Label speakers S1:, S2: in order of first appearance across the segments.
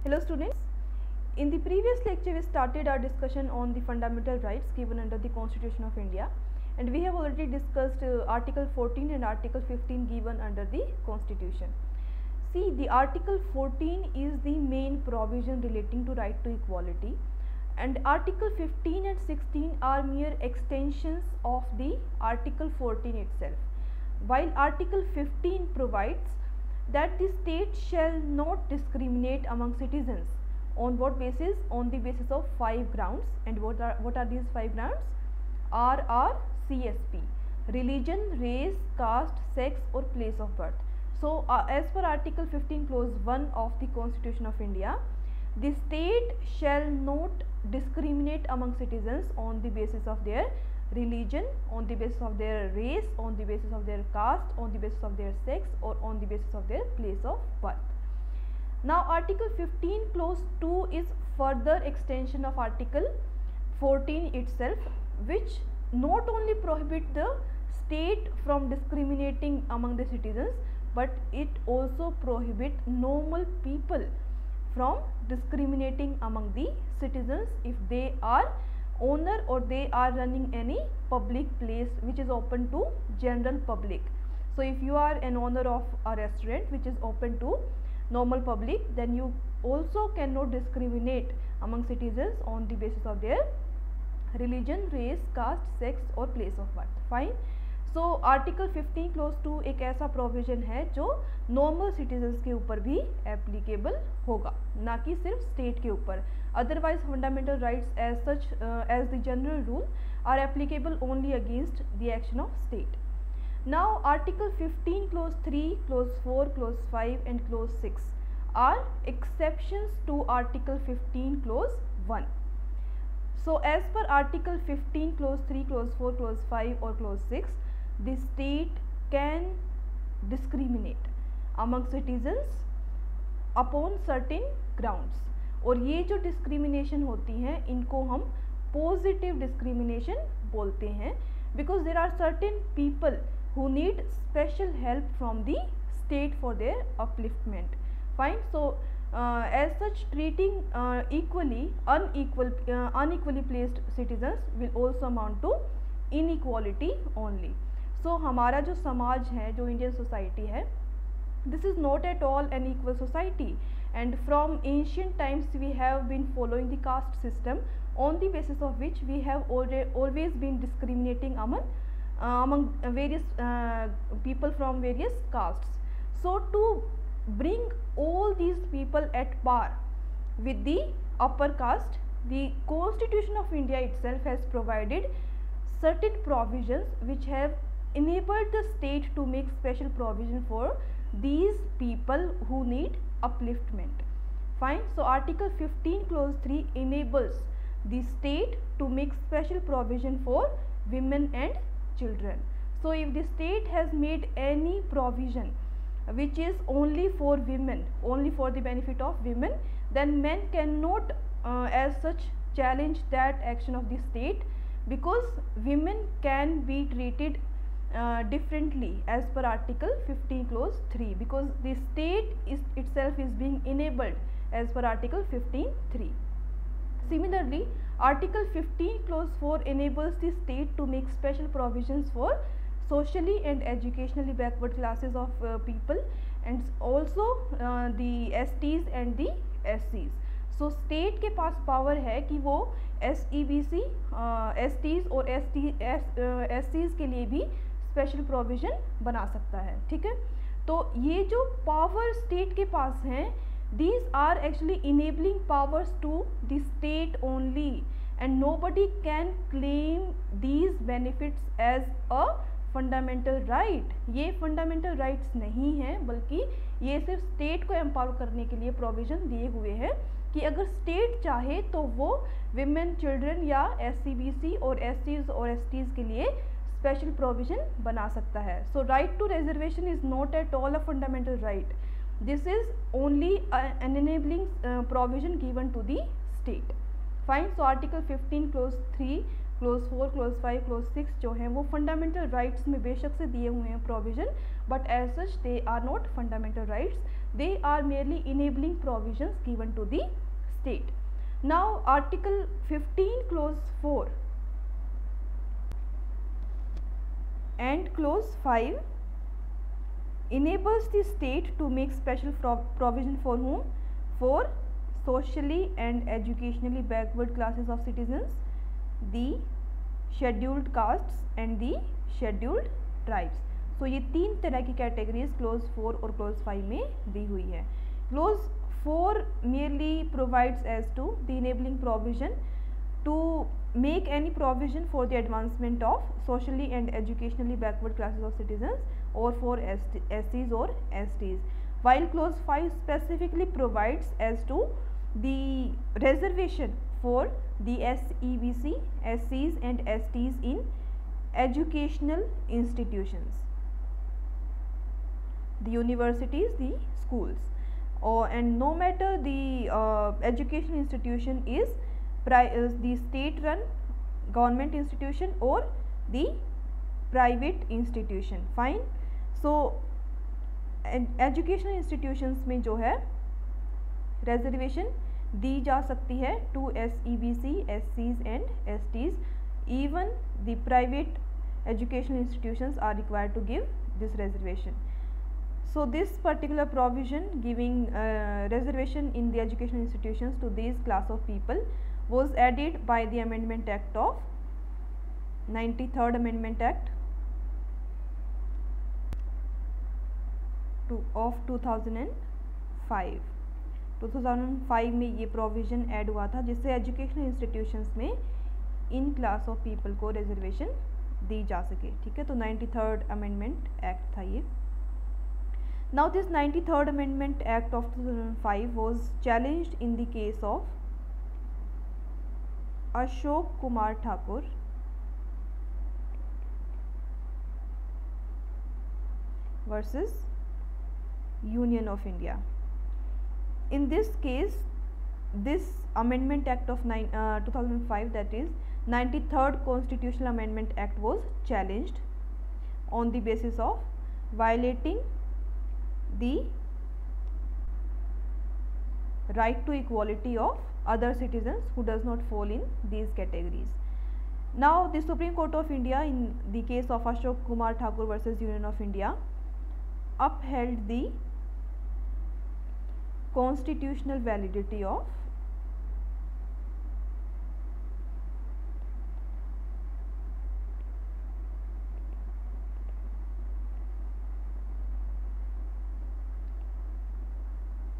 S1: Hello students, in the previous lecture we started our discussion on the fundamental rights given under the Constitution of India, and we have already discussed Article 14 and Article 15 given under the Constitution. See, the Article 14 is the main provision relating to right to equality, and Article 15 and 16 are mere extensions of the Article 14 itself, while Article 15 provides that the state shall not discriminate among citizens. On what basis? On the basis of 5 grounds. And what are these 5 grounds? RRCSP: religion, race, caste, sex or place of birth. So as per Article 15 clause 1 of the Constitution of India, the state shall not discriminate among citizens on the basis of their religion, on the basis of their race, on the basis of their caste, on the basis of their sex or on the basis of their place of birth. Now Article 15 clause 2 is further extension of Article 14 itself, which not only prohibit the state from discriminating among the citizens, but it also prohibit normal people from discriminating among the citizens if they are owner or they are running any public place which is open to general public. So if you are an owner of a restaurant which is open to normal public, then you also cannot discriminate among citizens on the basis of their religion, race, caste, sex और place of birth. Fine. So article 15 close 2 एक ऐसा provision है जो normal citizens के ऊपर भी applicable होगा, ना कि सिर्फ स्टेट के ऊपर. Otherwise fundamental rights as such as the general rule are applicable only against the action of state. Now article 15 clause 3, clause 4, clause 5 and clause 6 are exceptions to article 15 clause 1. So as per Article 15 clause 3, clause 4, clause 5 or clause 6, the state can discriminate among citizens upon certain grounds. और ये जो discrimination होती हैं इनको हम positive discrimination बोलते हैं, because there are certain people who need special help from the state for their upliftment. Fine. So as such, treating unequally placed citizens will also amount to inequality only. So हमारा जो समाज है, जो Indian society है, this is not at all an equal society, and from ancient times we have been following the caste system, on the basis of which we have always been discriminating among various people from various castes. So to bring all these people at par with the upper caste, the Constitution of India itself has provided certain provisions which have enabled the state to make special provision for these people who need upliftment. Fine. So Article 15 clause 3 enables the state to make special provision for women and children. So if the state has made any provision which is only for women, only for the benefit of women, then men cannot as such challenge that action of the state, because women can be treated differently as per Article 15 clause 3, because the state itself is being enabled as per Article 15(3). Similarly, Article 15 clause 4 enables the state to make special provisions for socially and educationally backward classes of people, and also the STs and the SCs. So state के पास power है कि वो SEBC, STs और SCs के लिए भी special provision बना सकता है. ठीक है. तो ये जो पावर स्टेट के पास हैं, these are actually enabling powers to the state only, and nobody can claim these benefits as a fundamental right. ये फंडामेंटल राइट्स नहीं हैं, बल्कि ये सिर्फ स्टेट को एम्पावर करने के लिए प्रोविज़न दिए हुए हैं कि अगर स्टेट चाहे तो वो विमेन, चिल्ड्रन या SCBC और SCs और STs के लिए स्पेशल प्रोविज़न बना सकता है. So right to reservation is not at all a fundamental right. This is only an enabling provision given to the state. Fine. So article 15 clause 3, clause 4, clause 5, clause 6 जो हैं वो fundamental rights में बेशक से दिए हुए हैं provision, but as such they are not fundamental rights. they are merely enabling provisions given to the state. Now Article 15 clause 4 and clause 5 enables the state to make special provision for whom? For socially and educationally backward classes of citizens, the scheduled castes and the scheduled tribes. So ये तीन तरह की categories close 4 और close 5 में दी हुई है. Close 4 merely provides as to the enabling provision to make any provision for the advancement of socially and educationally backward classes of citizens or for SCs or STs, while clause 5 specifically provides as to the reservation for the SEBC, SCs and STs in educational institutions, the universities, the schools, and no matter the educational institution is the state run government institution or the private institution. Fine. So educational institutions में जो है reservation दी जा सकती है to SEBC, SCs and STs. Even the private educational institutions are required to give this reservation. So this particular provision giving reservation in the educational institutions to these class of people was added by the Amendment Act of 93rd Amendment Act of 2005. 2005 में ये provision add हुआ था जिससे educational institutions में in class of people को reservation दी जा सके. ठीक है, तो 93rd अमेंडमेंट एक्ट था ये. Now this 93rd Amendment Act of 2005 was challenged in the case of Ashok Kumar Thakur versus Union of India. In this case, this Amendment Act of 2005, that is 93rd Constitutional Amendment Act, was challenged on the basis of violating the right to equality of other citizens who does not fall in these categories. Now the Supreme Court of India in the case of Ashok Kumar Thakur versus Union of India upheld the constitutional validity of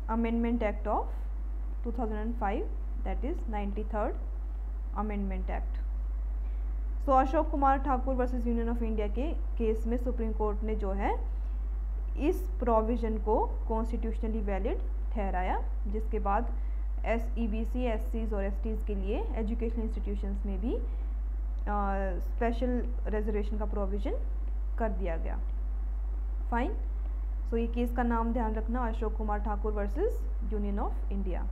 S1: Amendment Act of 2005, that is 93rd Amendment Act. So Ashok Kumar Thakur versus union of India के case में supreme court ने जो है इस provision को constitutionally valid ठहराया, जिसके बाद SEBC, SCs और STs के लिए एजुकेशनल इंस्टीट्यूशंस में भी स्पेशल रिजर्वेशन का प्रोविज़न कर दिया गया. फाइन. सो ये केस का नाम ध्यान रखना, Ashok Kumar Thakur versus union of India.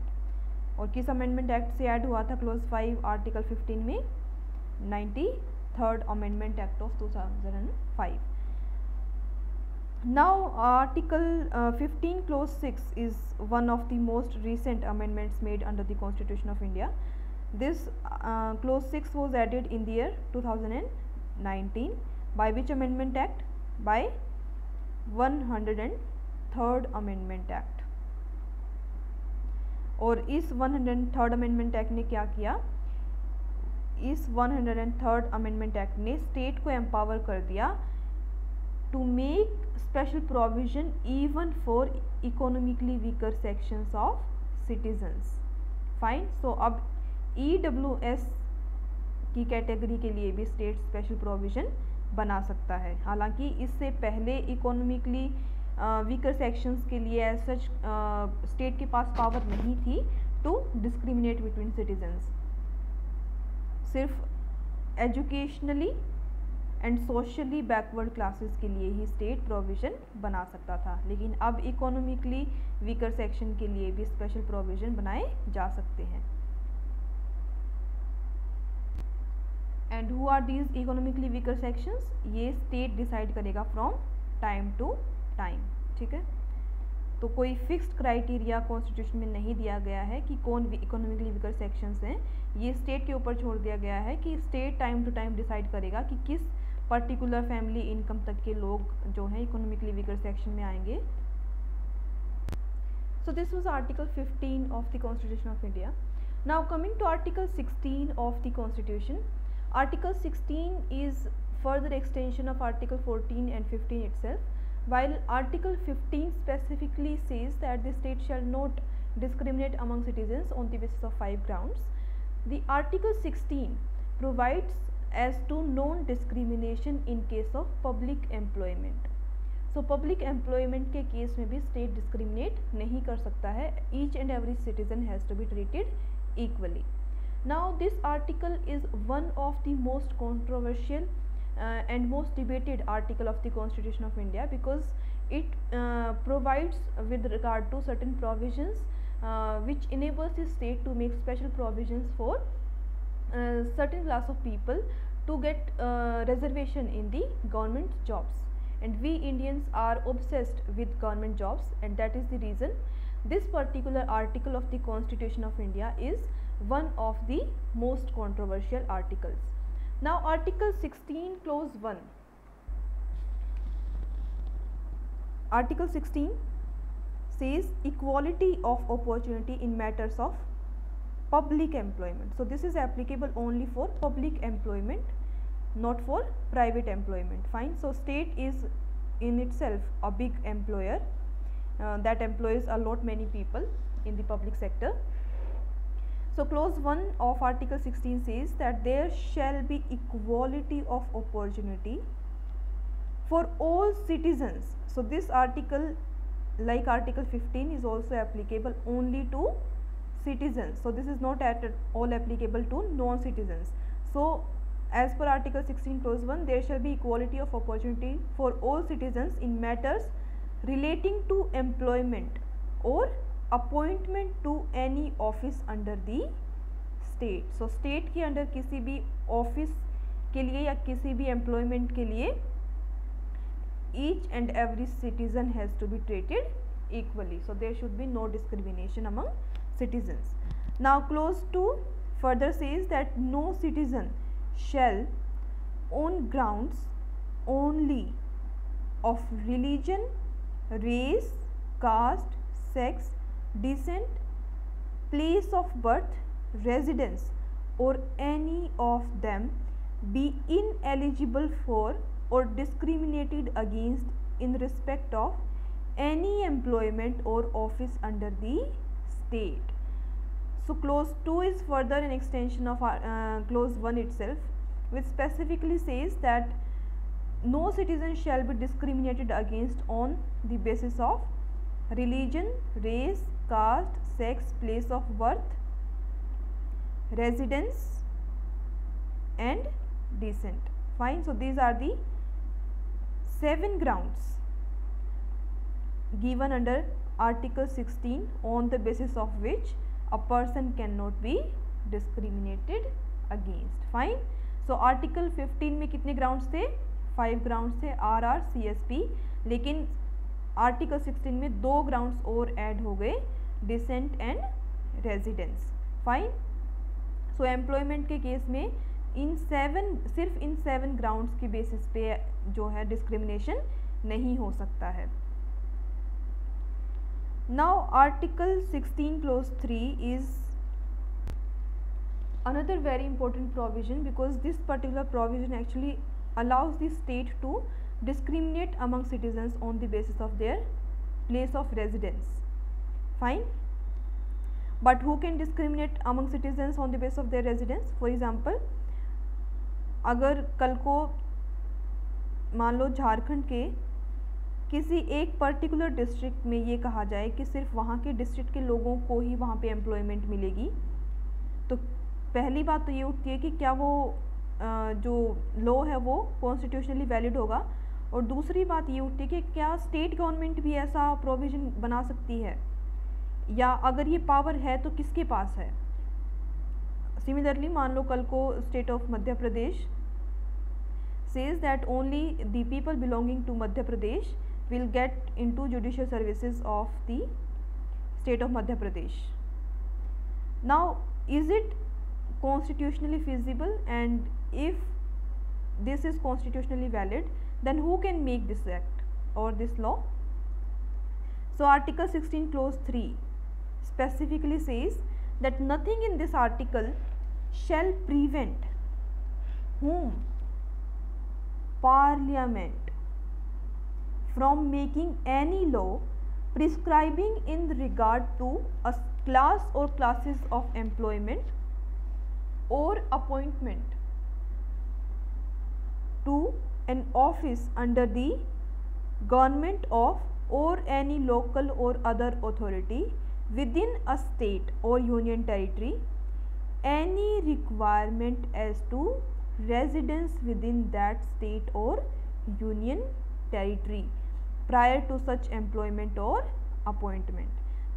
S1: और किस अमेंडमेंट एक्ट से ऐड हुआ था क्लोज 5 आर्टिकल 15 में? 93rd amendment act of 2005. Now Article 15 clause 6 is one of the most recent amendments made under the Constitution of India. This clause 6 was added in the year 2019 by which amendment act? By 103rd Amendment Act. और इस 103rd Amendment Act ने क्या किया? इस 103rd Amendment Act ने state को empower कर दिया to make special provision even for economically weaker sections of citizens. Fine. So अब EWS की कैटेगरी के लिए भी स्टेट स्पेशल प्रोविज़न बना सकता है. हालांकि इससे पहले इकोनॉमिकली वीकर सेक्शंस के लिए एज सच स्टेट के पास पावर नहीं थी टू डिस्क्रिमिनेट बिटवीन सिटीजन्स. सिर्फ educationally and socially backward classes के लिए ही स्टेट प्रोविज़न बना सकता था, लेकिन अब इकोनॉमिकली वीकर सेक्शन के लिए भी स्पेशल प्रोविज़न बनाए जा सकते हैं. And who are these economically weaker sections? ये स्टेट डिसाइड करेगा फ्रॉम टाइम टू टाइम. ठीक है. तो कोई फिक्स्ड क्राइटेरिया कॉन्स्टिट्यूशन में नहीं दिया गया है कि कौन इकोनॉमिकली वीकर सेक्शंस हैं, ये स्टेट के ऊपर छोड़ दिया गया है कि state time to time decide करेगा कि किस पर्टिकुलर फैमिली इनकम तक के लोग जो हैं इकोनॉमिकली वीकर सेक्शन में आएंगे। So this was Article 15 of the Constitution of India. Now coming to Article 16 of the Constitution. Article 16 is further extension of Article 14 and 15 itself. While Article 15 specifically says that the state shall not discriminate among citizens on the basis of 5 grounds, the Article 16 provides as to non-discrimination in case of public employment. So public employment के case में भी state discriminate नहीं कर सकता है. Each and every citizen has to be treated equally. Now this article is one of the most controversial and most debated article of the Constitution of India, because it provides with regard to certain provisions which enables the state to make special provisions for certain class of people to get reservation in the government jobs, and we Indians are obsessed with government jobs, and that is the reason this particular article of the Constitution of India is one of the most controversial articles. Now Article 16 clause 1. Article 16 says equality of opportunity in matters of public employment. So this is applicable only for public employment, not for private employment. Fine. So state is in itself a big employer that employs a lot many people in the public sector. So clause 1 of Article 16 says that there shall be equality of opportunity for all citizens. So this article, like Article 15, is also applicable only to citizens. So this is not at all applicable to non-citizens. So as per Article 16 clause 1, there shall be equality of opportunity for all citizens in matters relating to employment or appointment to any office under the state. So state के under किसी भी office के लिए या किसी भी employment के लिए each and every citizen has to be treated equally. So there should be no discrimination among citizens. Now clause 2 further says that no citizen shall, on grounds only of religion, race, caste, sex, descent, place of birth, residence, or any of them, be ineligible for or discriminated against in respect of any employment or office under the state. So clause 2 is further an extension of clause 1 itself, which specifically says that no citizen shall be discriminated against on the basis of religion, race, caste, sex, place of birth, residence, and descent. Fine. So these are the 7 grounds given under Article 16 on the basis of which a person cannot be discriminated against. Fine. So Article 15 में कितने grounds थे? 5 grounds थे, RR, CSP, लेकिन Article 16 में 2 grounds और add हो गए, descent and residence. Fine. So employment के केस में सिर्फ इन 7 grounds की basis पे जो है discrimination नहीं हो सकता है. Now Article 16 clause 3 is another very important provision, because this particular provision actually allows the state to discriminate among citizens on the basis of their place of residence. Fine. But who can discriminate among citizens on the basis of their residence? For example, अगर कल को मान लो झारखंड के किसी एक particular district में ये कहा जाए कि सिर्फ वहाँ के डिस्ट्रिक्ट के लोगों को ही वहाँ पे एम्प्लॉयमेंट मिलेगी, तो पहली बात तो ये उठती है कि क्या वो जो लॉ है वो कॉन्स्टिट्यूशनली वैलिड होगा, और दूसरी बात ये उठती है कि क्या स्टेट गवर्नमेंट भी ऐसा प्रोविज़न बना सकती है, या अगर ये पावर है तो किसके पास है. सिमिलरली मान लो कल को state of Madhya Pradesh says that only the people belonging to Madhya Pradesh will get into judicial services of the state of Madhya Pradesh. Now, is it constitutionally feasible, and if this is constitutionally valid, then who can make this act or this law? So Article 16 clause 3 specifically says that nothing in this article shall prevent whom? Parliament from making any law prescribing in regard to a class or classes of employment or appointment to an office under the government of or any local or other authority within a state or union territory any requirement as to residence within that state or union territory prior to such employment or appointment.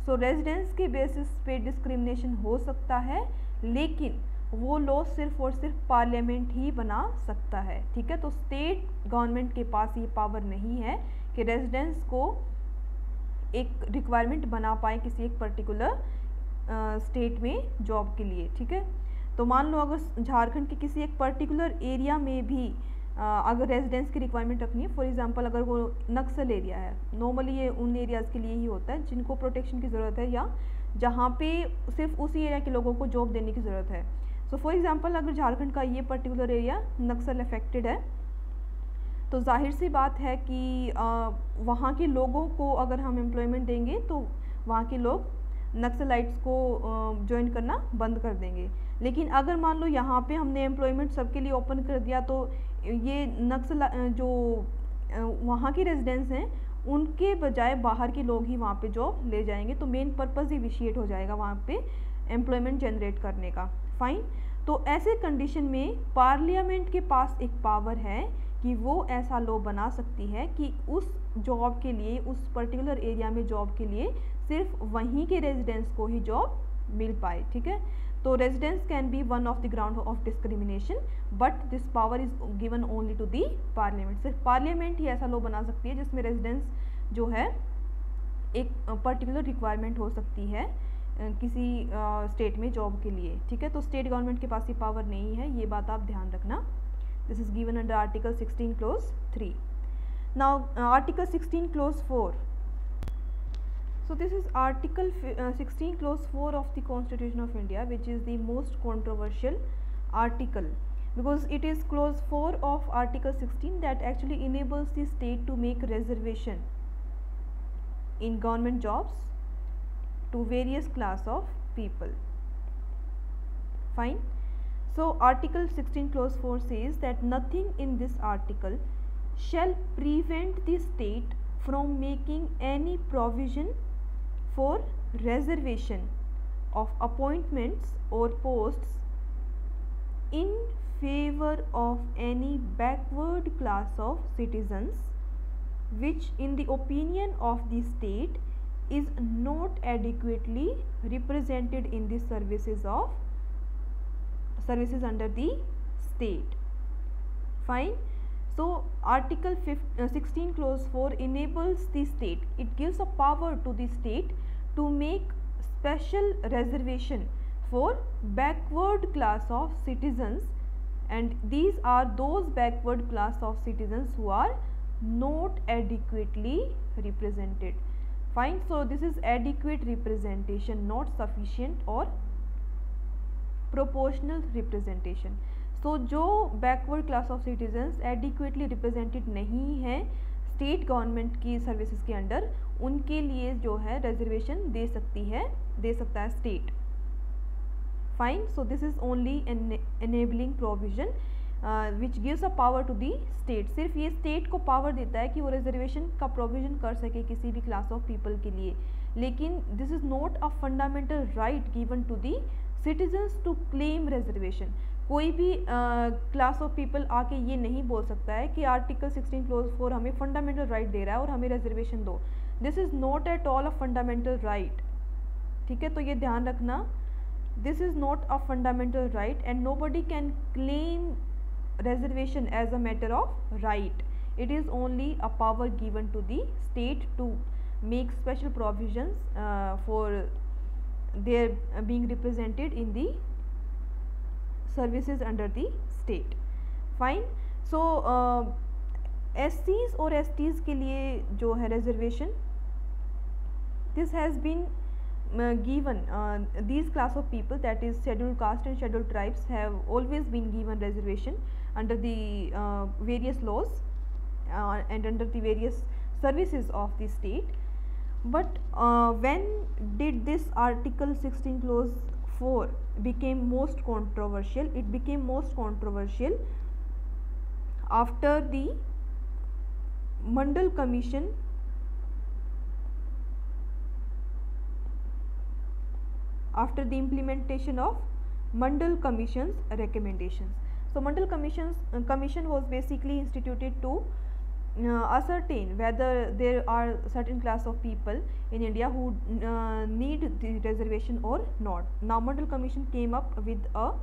S1: So residence के basis पे discrimination हो सकता है, लेकिन वो law सिर्फ और सिर्फ पार्लियामेंट ही बना सकता है, ठीक है। तो स्टेट गवर्नमेंट के पास ये पावर नहीं है कि रेजिडेंस को एक रिक्वायरमेंट बना पाए किसी एक पर्टिकुलर स्टेट में जॉब के लिए, ठीक है। तो मान लो अगर झारखंड के किसी एक पर्टिकुलर एरिया में भी अगर रेजिडेंस की रिक्वायरमेंट रखनी है, फॉर एग्जांपल अगर वो नक्सल एरिया है, नॉर्मली ये उन एरियाज़ के लिए ही होता है जिनको प्रोटेक्शन की ज़रूरत है या जहाँ पे सिर्फ उसी एरिया के लोगों को जॉब देने की ज़रूरत है। सो फॉर एग्जांपल अगर झारखंड का ये पर्टिकुलर एरिया नक्सल अफेक्टेड है, तो जाहिर सी बात है कि वहाँ के लोगों को अगर हम एम्प्लॉयमेंट देंगे तो वहाँ के लोग नक्सलाइट्स को ज्वाइन करना बंद कर देंगे। लेकिन अगर मान लो यहाँ पे हमने एम्प्लॉयमेंट सबके लिए ओपन कर दिया तो ये नक्सल जो वहाँ के रेजिडेंट्स हैं उनके बजाय बाहर के लोग ही वहाँ पे जॉब ले जाएंगे, तो मेन पर्पज़ ही विशिएट हो जाएगा वहाँ पे एम्प्लॉयमेंट जनरेट करने का। फाइन। तो ऐसे कंडीशन में पार्लियामेंट के पास एक पावर है कि वो ऐसा लॉ बना सकती है कि उस जॉब के लिए, उस पर्टिकुलर एरिया में जॉब के लिए सिर्फ वहीं के रेजिडेंट्स को ही जॉब मिल पाए, ठीक है। तो residence can be one of the ground of discrimination, but this power is given only to the parliament. सिर्फ पार्लियामेंट ही ऐसा लॉ बना सकती है जिसमें रेजिडेंस जो है एक पर्टिकुलर रिक्वायरमेंट हो सकती है किसी स्टेट में जॉब के लिए, ठीक है। तो स्टेट गवर्नमेंट के पास ये पावर नहीं है, ये बात आप ध्यान रखना। This is given under Article 16 clause 3. Now Article 16 clause 4. So this is Article 16 clause 4 of the Constitution of India, which is the most controversial article because it is clause 4 of Article 16 that actually enables the state to make reservation in government jobs to various class of people. Fine. So Article 16 clause 4 says that nothing in this article shall prevent the state from making any provision for reservation of appointments or posts in favor of any backward class of citizens which in the opinion of the state is not adequately represented in the services under the state. Fine. So Article 16 clause 4 enables the state, it gives a power to the state to make special reservation for backward class of citizens, and these are those backward class of citizens who are not adequately represented. Fine. So this is adequate representation, not sufficient or proportional representation. So जो backward class of citizens adequately represented नहीं है state government की services के under, उनके लिए जो है reservation दे सकता है state. Fine. So this is only an enabling provision which gives a power to the state. सिर्फ ये स्टेट को पावर देता है कि वो रिजर्वेशन का प्रोविजन कर सके किसी भी क्लास ऑफ पीपल के लिए, लेकिन this is not a fundamental right given to the citizens to claim reservation. कोई भी क्लास ऑफ पीपल आके ये नहीं बोल सकता है कि आर्टिकल 16 क्लोज 4 हमें फंडामेंटल राइट दे रहा है और हमें रिजर्वेशन दो। This is not at all a fundamental right, ठीक है। तो ये ध्यान रखना, this is not a fundamental right and nobody can claim reservation as a matter of right. it is only a power given to the state to make special provisions for their being represented in the services under the state. Fine. So SCs और STs के लिए जो है reservation, this has been given, these class of people, that is scheduled caste and scheduled tribes, have always been given reservation under the various laws and under the various services of the state. But when did this Article 16 clause 4 became most controversial? It became most controversial after the Mandal Commission after the implementation of Mandal Commission's recommendations. So Mandal Commission was basically instituted to ascertain whether there are certain class of people in India who need the reservation or not. Now Mandal Commission came up with a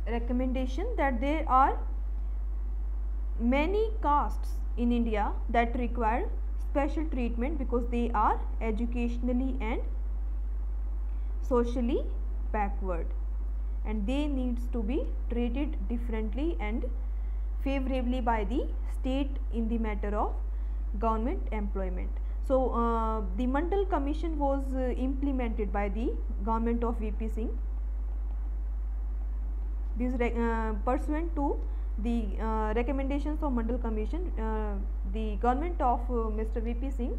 S1: recommendation that there are many castes in India that require special treatment because they are educationally and socially backward, and they needs to be treated differently and favorably by the state in the matter of government employment. So the Mandal Commission was implemented by the government of VP Singh. This pursuant to the recommendations of Mandal Commission, the government of Mr. VP Singh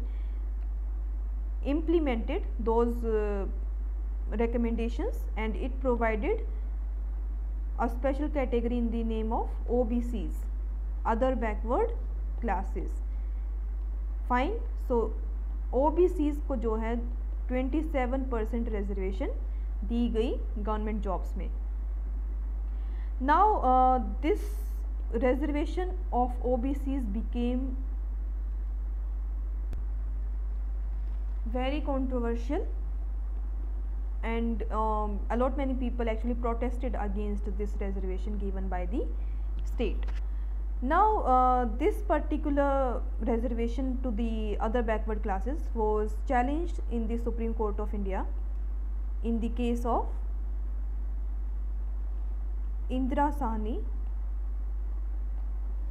S1: implemented those recommendations, and it provided a special category in the name of OBCs, other backward classes. Fine. So OBCs को जो है 27% reservation दी गई government jobs में. Now this reservation of OBCs became very controversial, and a lot many people actually protested against this reservation given by the state. Now this particular reservation to the other backward classes was challenged in the Supreme Court of India in the case of Indira Sahni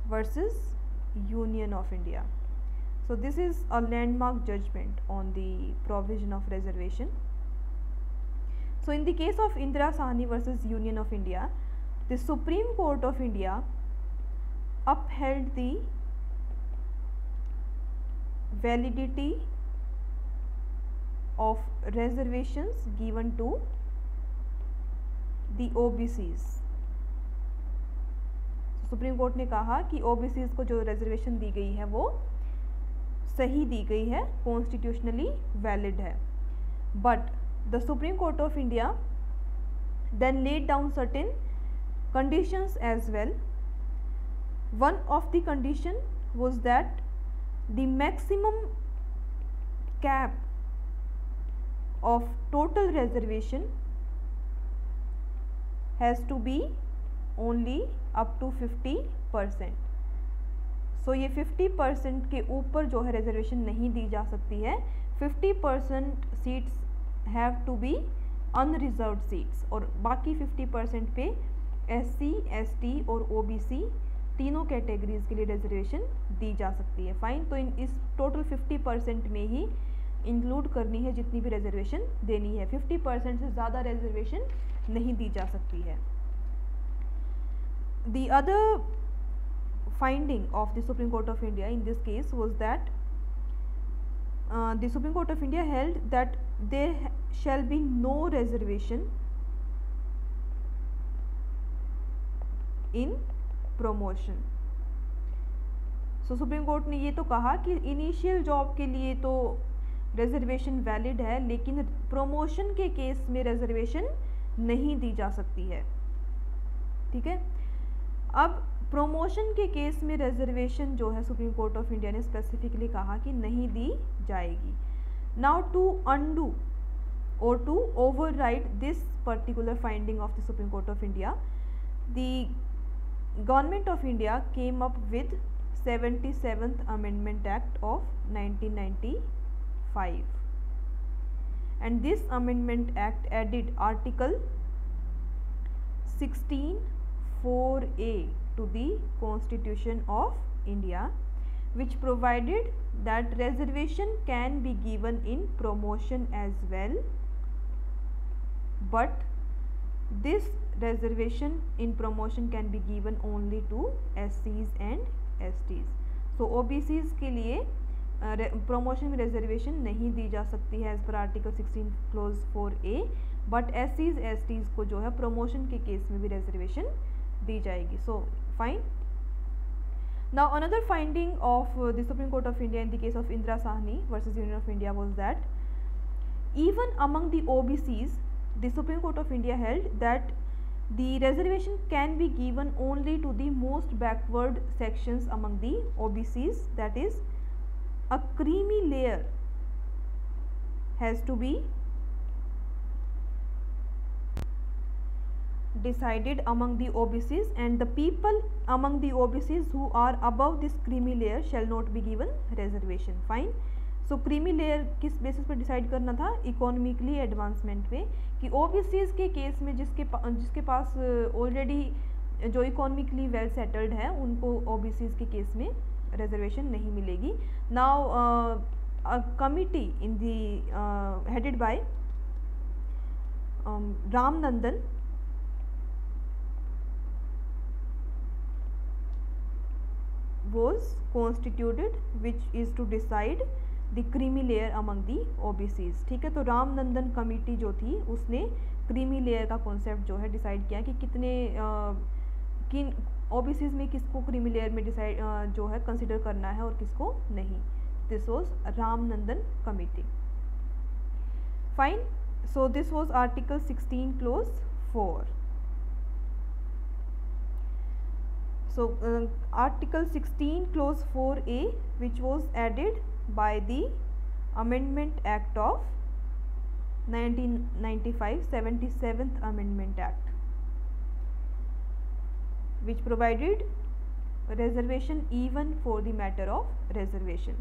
S1: versus Union of India. So this is a landmark judgment on the provision of reservation. So in the case of Indira Sahni versus Union of India, the Supreme Court of India upheld the validity of reservations given to the OBCs. Supreme court ने कहा कि OBCs को जो reservation दी गई है वो सही दी गई है, कॉन्स्टिट्यूशनली वैलिड है. But the Supreme Court of India then laid down certain conditions as well. One of the condition was that the maximum cap of total reservation has to be only up to 50%. सो ये 50% के ऊपर जो है reservation नहीं दी जा सकती है. 50% seats have to be unreserved seats, और बाकी 50% पे SC, ST और OBC तीनों कैटेगरीज के लिए रिजर्वेशन दी जा सकती है. फाइन. तो इस टोटल 50% में ही इंक्लूड करनी है जितनी भी रिजर्वेशन देनी है. 50% से ज़्यादा रिजर्वेशन नहीं दी जा सकती है. The other finding of the Supreme Court of India in this case was that the Supreme Court of India held that there shall be no reservation in promotion. So Supreme Court ने ये तो कहा कि initial job के लिए तो reservation valid है, लेकिन प्रमोशन के केस में रिजर्वेशन नहीं दी जा सकती है. ठीक है. अब प्रमोशन के केस में रिजर्वेशन जो है सुप्रीम कोर्ट ऑफ इंडिया ने स्पेसिफिकली कहा कि नहीं दी जाएगी. Now to undo or to override this particular finding of the Supreme Court of India, the Government of India came up with 77th Amendment Act of 1995, and this Amendment Act added Article 16(4)(a) to the Constitution of India, which provided that reservation can be given in promotion as well, but this reservation in promotion can be given only to SCs and STs. So OBCs के लिए promotion में reservation नहीं दी जा सकती है as per Article 16 Clause 4A, but SCs STs को जो है promotion के case में भी reservation दी जाएगी. So fine. Now another finding of the Supreme Court of India in the case of Indira Sahni versus Union of India was that even among the OBCs, the Supreme Court of India held that the reservation can be given only to the most backward sections among the OBCs, that is, a creamy layer has to be decided among the OBCs, and the people among the OBCs who are above this creamy layer shall not be given reservation. Fine. So creamy layer किस basis पर decide करना था? Economically advancement पे, कि OBCs के case में जिसके पास already जो इकोनॉमिकली वेल सेटल्ड है उनको OBCs के केस में रिजर्वेशन नहीं मिलेगी. Now a committee in the headed by Ramnandan was constituted which is to decide the creamy layer among the OBCs. ठीक है, तो रामनंदन कमेटी जो थी उसने क्रीमी लेयर का कॉन्सेप्ट जो है डिसाइड किया कि कितने किन OBCs में किसको क्रीमी लेयर में डिसाइड जो है कंसिडर करना है और किसको नहीं. This was Ramnandan committee. Fine. So this was article 16 close 4. So Article 16 Clause 4A, which was added by the Amendment Act of 1995, 77th Amendment Act, which provided reservation even for the matter of reservation.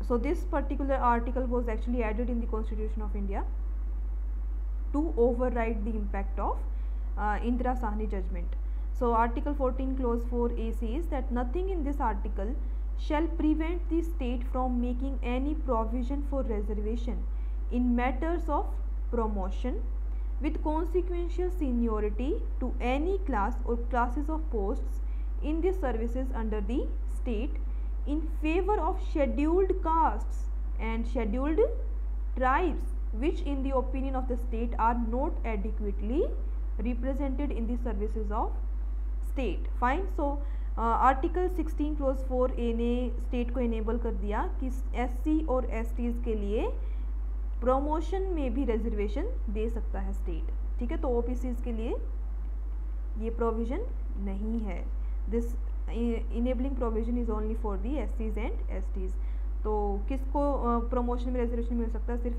S1: So this particular article was actually added in the Constitution of India to override the impact of Indira Sahni judgment. So Article 14 Clause 4A says that nothing in this article shall prevent the state from making any provision for reservation in matters of promotion with consequential seniority to any class or classes of posts in the services under the state in favor of scheduled castes and scheduled tribes which in the opinion of the state are not adequately represented in the services of state. Fine. So article 16 clause 4A ने state को enable कर दिया कि SC और STs के लिए promotion में भी रिजर्वेशन दे सकता है स्टेट. ठीक है, तो OBCs के लिए ये प्रोविज़न नहीं है. This enabling provision is only for the SCs and STs. तो किसको प्रमोशन में रिजर्वेशन मिल सकता है? सिर्फ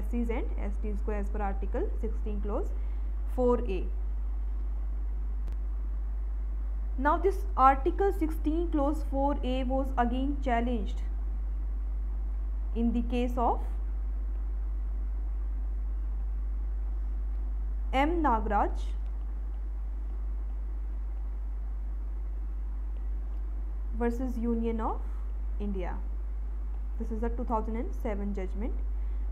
S1: SCs एंड STs को as per article 16 clause 4A. Now this Article 16 Clause 4A was again challenged in the case of M. Nagaraj versus Union of India. This is a 2007 judgment.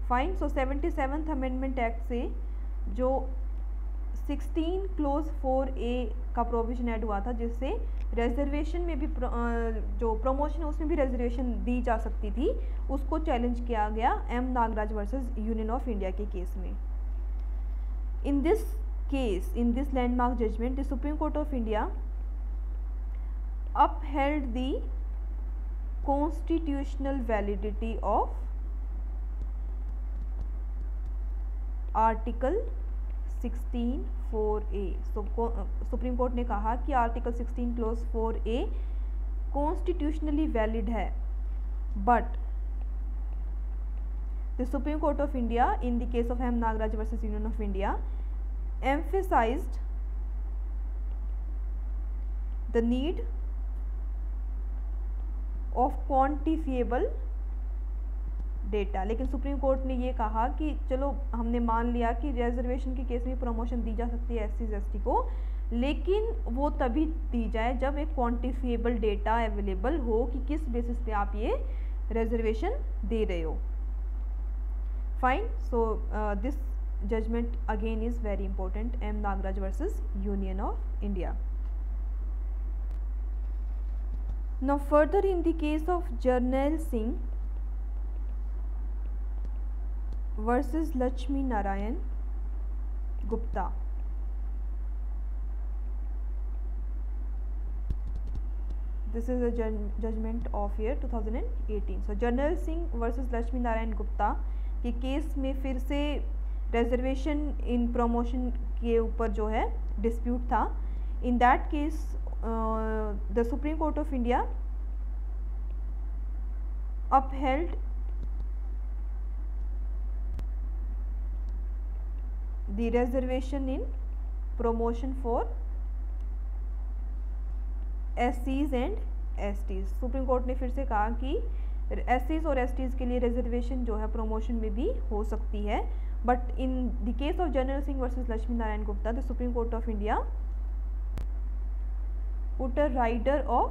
S1: Fine. So 77th Amendment Act से जो 16 clause 4A का provision add हुआ था जिससे reservation में भी जो promotion है उसमें भी रिजर्वेशन दी जा सकती थी, उसको चैलेंज किया गया M. Nagaraj versus union of India के केस में. In this case, in this landmark judgment, the Supreme Court of India upheld the constitutional validity of Article 16(4)(a. Supreme court ने कहा कि article 16 clause 4A constitutionally valid है, but the Supreme Court of India in the case of M Nagaraj versus union of India emphasized the need of quantifiable data. लेकिन Supreme court ने ये कहा कि चलो हमने मान लिया कि रिजर्वेशन के केस में प्रमोशन दी जा सकती है SC ST को, लेकिन वो तभी दी जाए जब एक क्वांटिफिएबल डेटा अवेलेबल हो कि किस बेसिस पे आप ये रिजर्वेशन दे रहे हो। Fine, so this judgment again is very important, M Nagaraj versus union of India. Now further in the case of Jarnail Singh versus Lakshmi Narayan Gupta, this is a judgment of year 2018. So Jarnail Singh versus Lakshmi Narayan Gupta के case में फिर से reservation in promotion के ऊपर जो है dispute था। इन that case the Supreme Court of India upheld the reservation in promotion for SCs and STs। Supreme court ने फिर से कहा कि SCs और STs के लिए रिजर्वेशन जो है प्रमोशन में भी हो सकती है, but in the case of journal Singh versus Lakshmi Narayan Gupta the Supreme Court of India put a rider of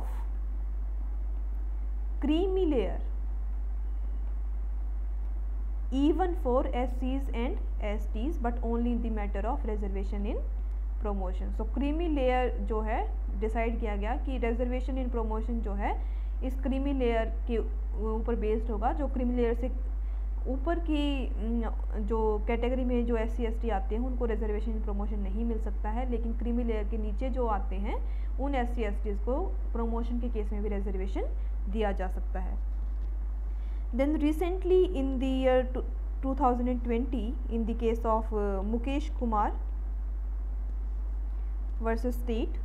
S1: creamy layer even for SCs and STs but only in the matter of reservation in promotion। So creamy layer जो है decide किया गया कि reservation in promotion जो है इस creamy layer के ऊपर बेस्ड होगा। जो creamy layer से ऊपर की जो कैटेगरी में जो SC ST आते हैं उनको रिजर्वेशन इन प्रमोशन नहीं मिल सकता है, लेकिन क्रीमी लेयर के नीचे जो आते हैं उन SC STs को प्रमोशन के केस में भी रिजर्वेशन दिया जा सकता है। Then recently in the year 2020 in the case of Mukesh Kumar versus state,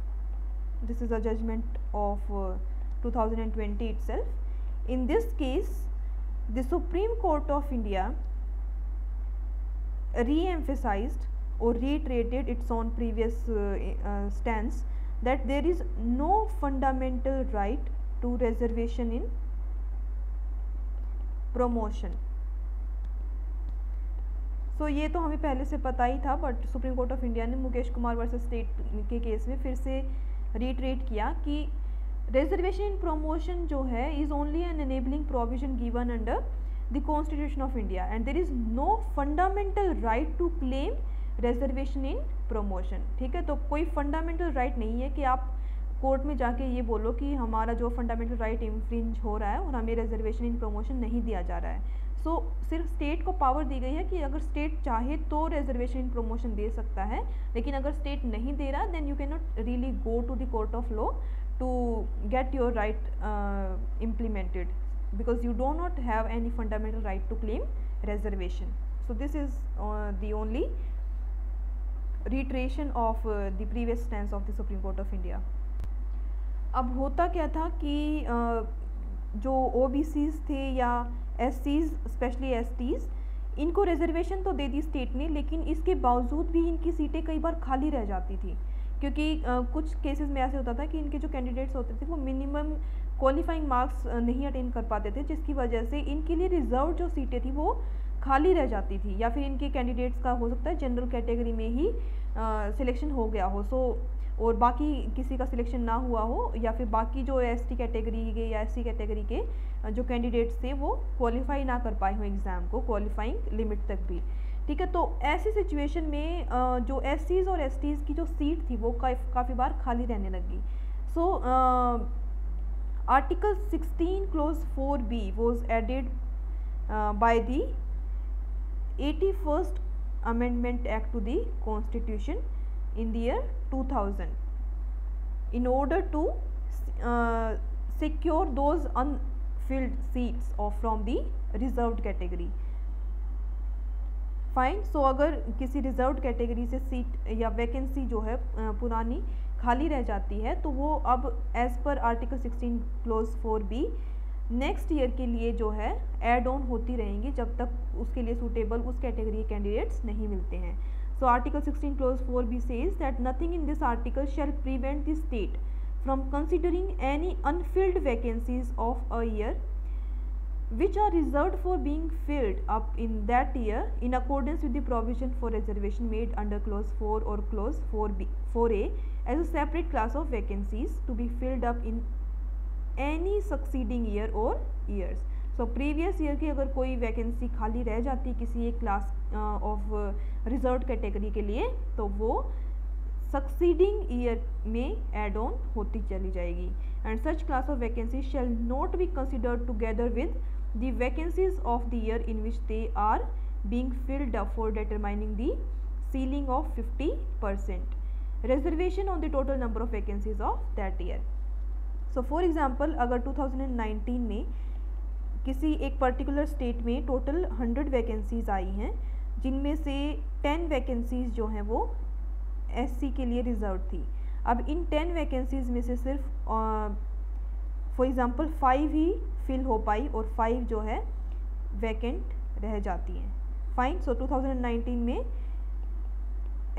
S1: this is a judgment of 2020 itself। In this case the Supreme Court of India re-emphasized or reiterated its own previous stance that there is no fundamental right to reservation in promotion। So ये तो हमें पहले से पता ही था, but supreme Court of India ने Mukesh Kumar versus state के case में फिर से reiterate किया कि reservation in promotion जो है is only an enabling provision given under the Constitution of India and there is no fundamental right to claim reservation in promotion। ठीक है, तो कोई fundamental right नहीं है कि आप कोर्ट में जाके ये बोलो कि हमारा जो fundamental right infringe हो रहा है और हमें reservation in promotion नहीं दिया जा रहा है। सो सिर्फ स्टेट को पावर दी गई है कि अगर स्टेट चाहे तो रिजर्वेशन इन प्रमोशन दे सकता है, लेकिन अगर स्टेट नहीं दे रहा then you can not really go to the court of law to get your right implemented because you do not have any fundamental right to claim reservation। So this is the only reiteration of the previous stance of the Supreme Court of India। अब होता क्या था कि जो OBCs थे या SCs specially STs इनको reservation तो दे दी स्टेट ने, लेकिन इसके बावजूद भी इनकी सीटें कई बार खाली रह जाती थी क्योंकि कुछ केसेस में ऐसे होता था कि इनके जो कैंडिडेट्स होते थे वो मिनिमम क्वालिफाइंग मार्क्स नहीं अटेन कर पाते थे, जिसकी वजह से इनके लिए रिजर्व जो सीटें थी वो खाली रह जाती थी, या फिर इनके कैंडिडेट्स का हो सकता है जनरल कैटेगरी में ही सिलेक्शन हो गया हो और बाकी किसी का सिलेक्शन ना हुआ हो, या फिर बाकी जो ST कैटेगरी के या SC कैटेगरी के जो कैंडिडेट्स थे वो क्वालिफाई ना कर पाए हो एग्ज़ाम को क्वालिफाइंग लिमिट तक भी। ठीक है, तो ऐसी सिचुएशन में जो SCs और STs की जो सीट थी वो काफ़ी बार खाली रहने लगी। So article 16 clause 4B was added by the 81st amendment act to the constitution in the year 2000 in order to secure those unfilled seats from the reserved category। Fine, so अगर किसी reserved category से seat या vacancy जो है पुरानी खाली रह जाती है तो वो अब as per article 16 clause 4B next year के लिए जो है ऐड ऑन होती रहेंगी जब तक उसके लिए सूटेबल उस कैटेगरी के कैंडिडेट्स नहीं मिलते हैं। So article 16 clause 4B says that nothing in this article shall prevent the state from considering any unfilled vacancies of a year which are reserved for being filled up in that year in accordance with the provision for reservation made under clause 4 or clause 4a as a separate class of vacancies to be filled up in any succeeding year or years. So previous year की अगर कोई vacancy खाली रह जाती किसी एक class of reserve category के लिए तो वो सक्सीडिंग ईयर में एड ऑन होती चली जाएगी. And such class of vacancy shall not be considered together with the vacancies of the year in which they are being filled up for determining the ceiling of 50% reservation on the total number of vacancies of that year. So for example अगर 2019 में किसी एक particular state में total 100 vacancies आई हैं जिनमें से 10 vacancies जो हैं वो एससी के लिए रिज़र्व थी. अब इन 10 वैकेंसीज़ में से सिर्फ फॉर एग्ज़ाम्पल 5 ही फिल हो पाई और 5 जो है वैकेंट रह जाती हैं. फाइन. सो 2019 में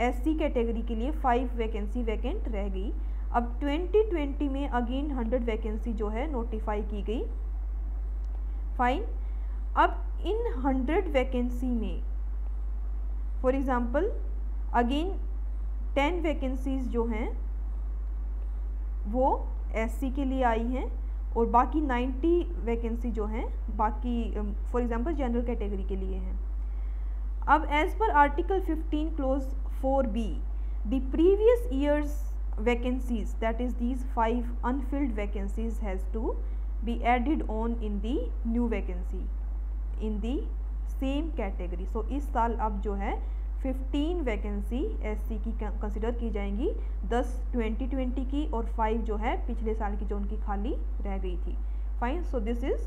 S1: एससी कैटेगरी के लिए 5 वैकेंसी वैकेंट रह गई. अब 2020 में अगेन 100 वैकेंसी जो है नोटिफाई की गई. फाइन. अब इन 100 वैकेंसी में फॉर एग्ज़ाम्पल अगेन 10 वैकेंसीज़ जो हैं वो एससी के लिए आई हैं और बाकी 90 वैकेंसी जो हैं बाकी फॉर एग्ज़ाम्पल जनरल कैटेगरी के लिए हैं. अब as per article 15 clause 4b the previous years vacancies that is these 5 unfilled vacancies has to be added on in the new vacancy in the same category. So इस साल अब जो है 15 vacancy SC की कंसिडर की जाएंगी, 10 2020 की और 5 जो है पिछले साल की जो उनकी खाली रह गई थी. Fine. So this is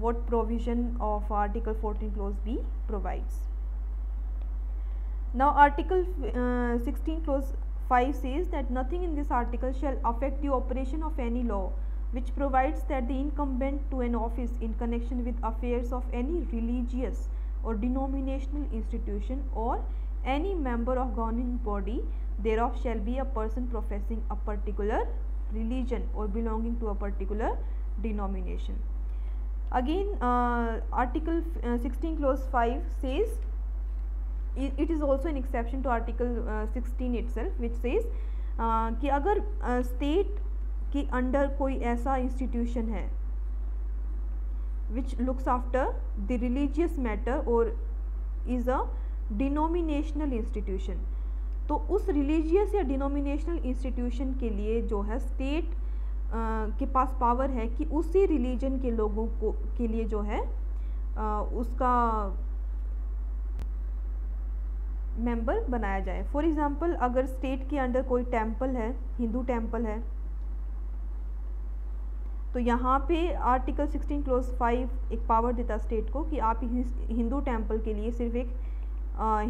S1: what provision of article 14 clause b provides. Now article 16 clause 5 says that nothing in this article shall affect the operation of any law which provides that the incumbent to an office in connection with affairs of any religious or denominational institution or any member of governing body thereof shall be a person professing a particular religion or belonging to a particular denomination. Again article 16 clause 5 says it is also an exception to article 16 itself which says कि अगर state कि under कोई ऐसा institution है which looks after the religious matter और is a denominational institution, तो उस religious या डिनोमिनेशनल इंस्टीट्यूशन के लिए जो है स्टेट के पास पावर है कि उसी रिलीजन के लोगों को के लिए जो है उसका मेंबर बनाया जाए. फॉर एग्ज़ाम्पल अगर स्टेट के अंडर कोई टेम्पल है, हिंदू टेम्पल है, तो यहाँ पे आर्टिकल 16 क्लोज 5 एक पावर देता स्टेट को कि आप हिंदू टेम्पल के लिए सिर्फ एक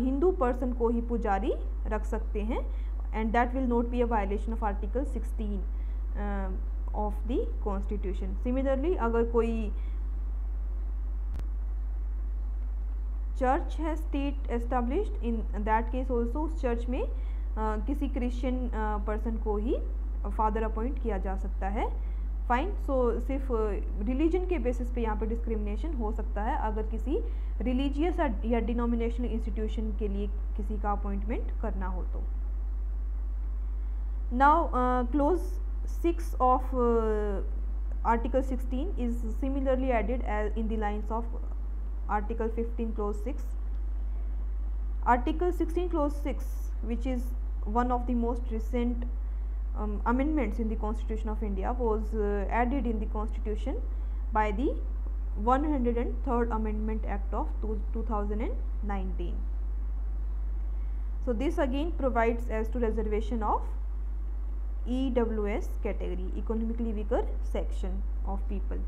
S1: हिंदू पर्सन को ही पुजारी रख सकते हैं and that will not be a violation of article 16 of the constitution. Similarly अगर कोई चर्च है state established in that case also उस चर्च में किसी क्रिश्चियन पर्सन को ही फादर अपॉइंट किया जा सकता है. फाइन. सो सिर्फ रिलीजन के बेसिस पे यहाँ पे डिस्क्रिमिनेशन हो सकता है अगर किसी रिलीजियस या डिनोमिनेशनल इंस्टीट्यूशन के लिए किसी का अपॉइंटमेंट करना हो तो. Now clause 6 of article 16 is similarly added in the lines of article 15 clause 6. Article 16 clause 6 which is one of the most recent amendments in the Constitution of India was added in the Constitution by the 103rd Amendment Act of 2019. So this again provides as to reservation of EWS category, economically weaker section of people.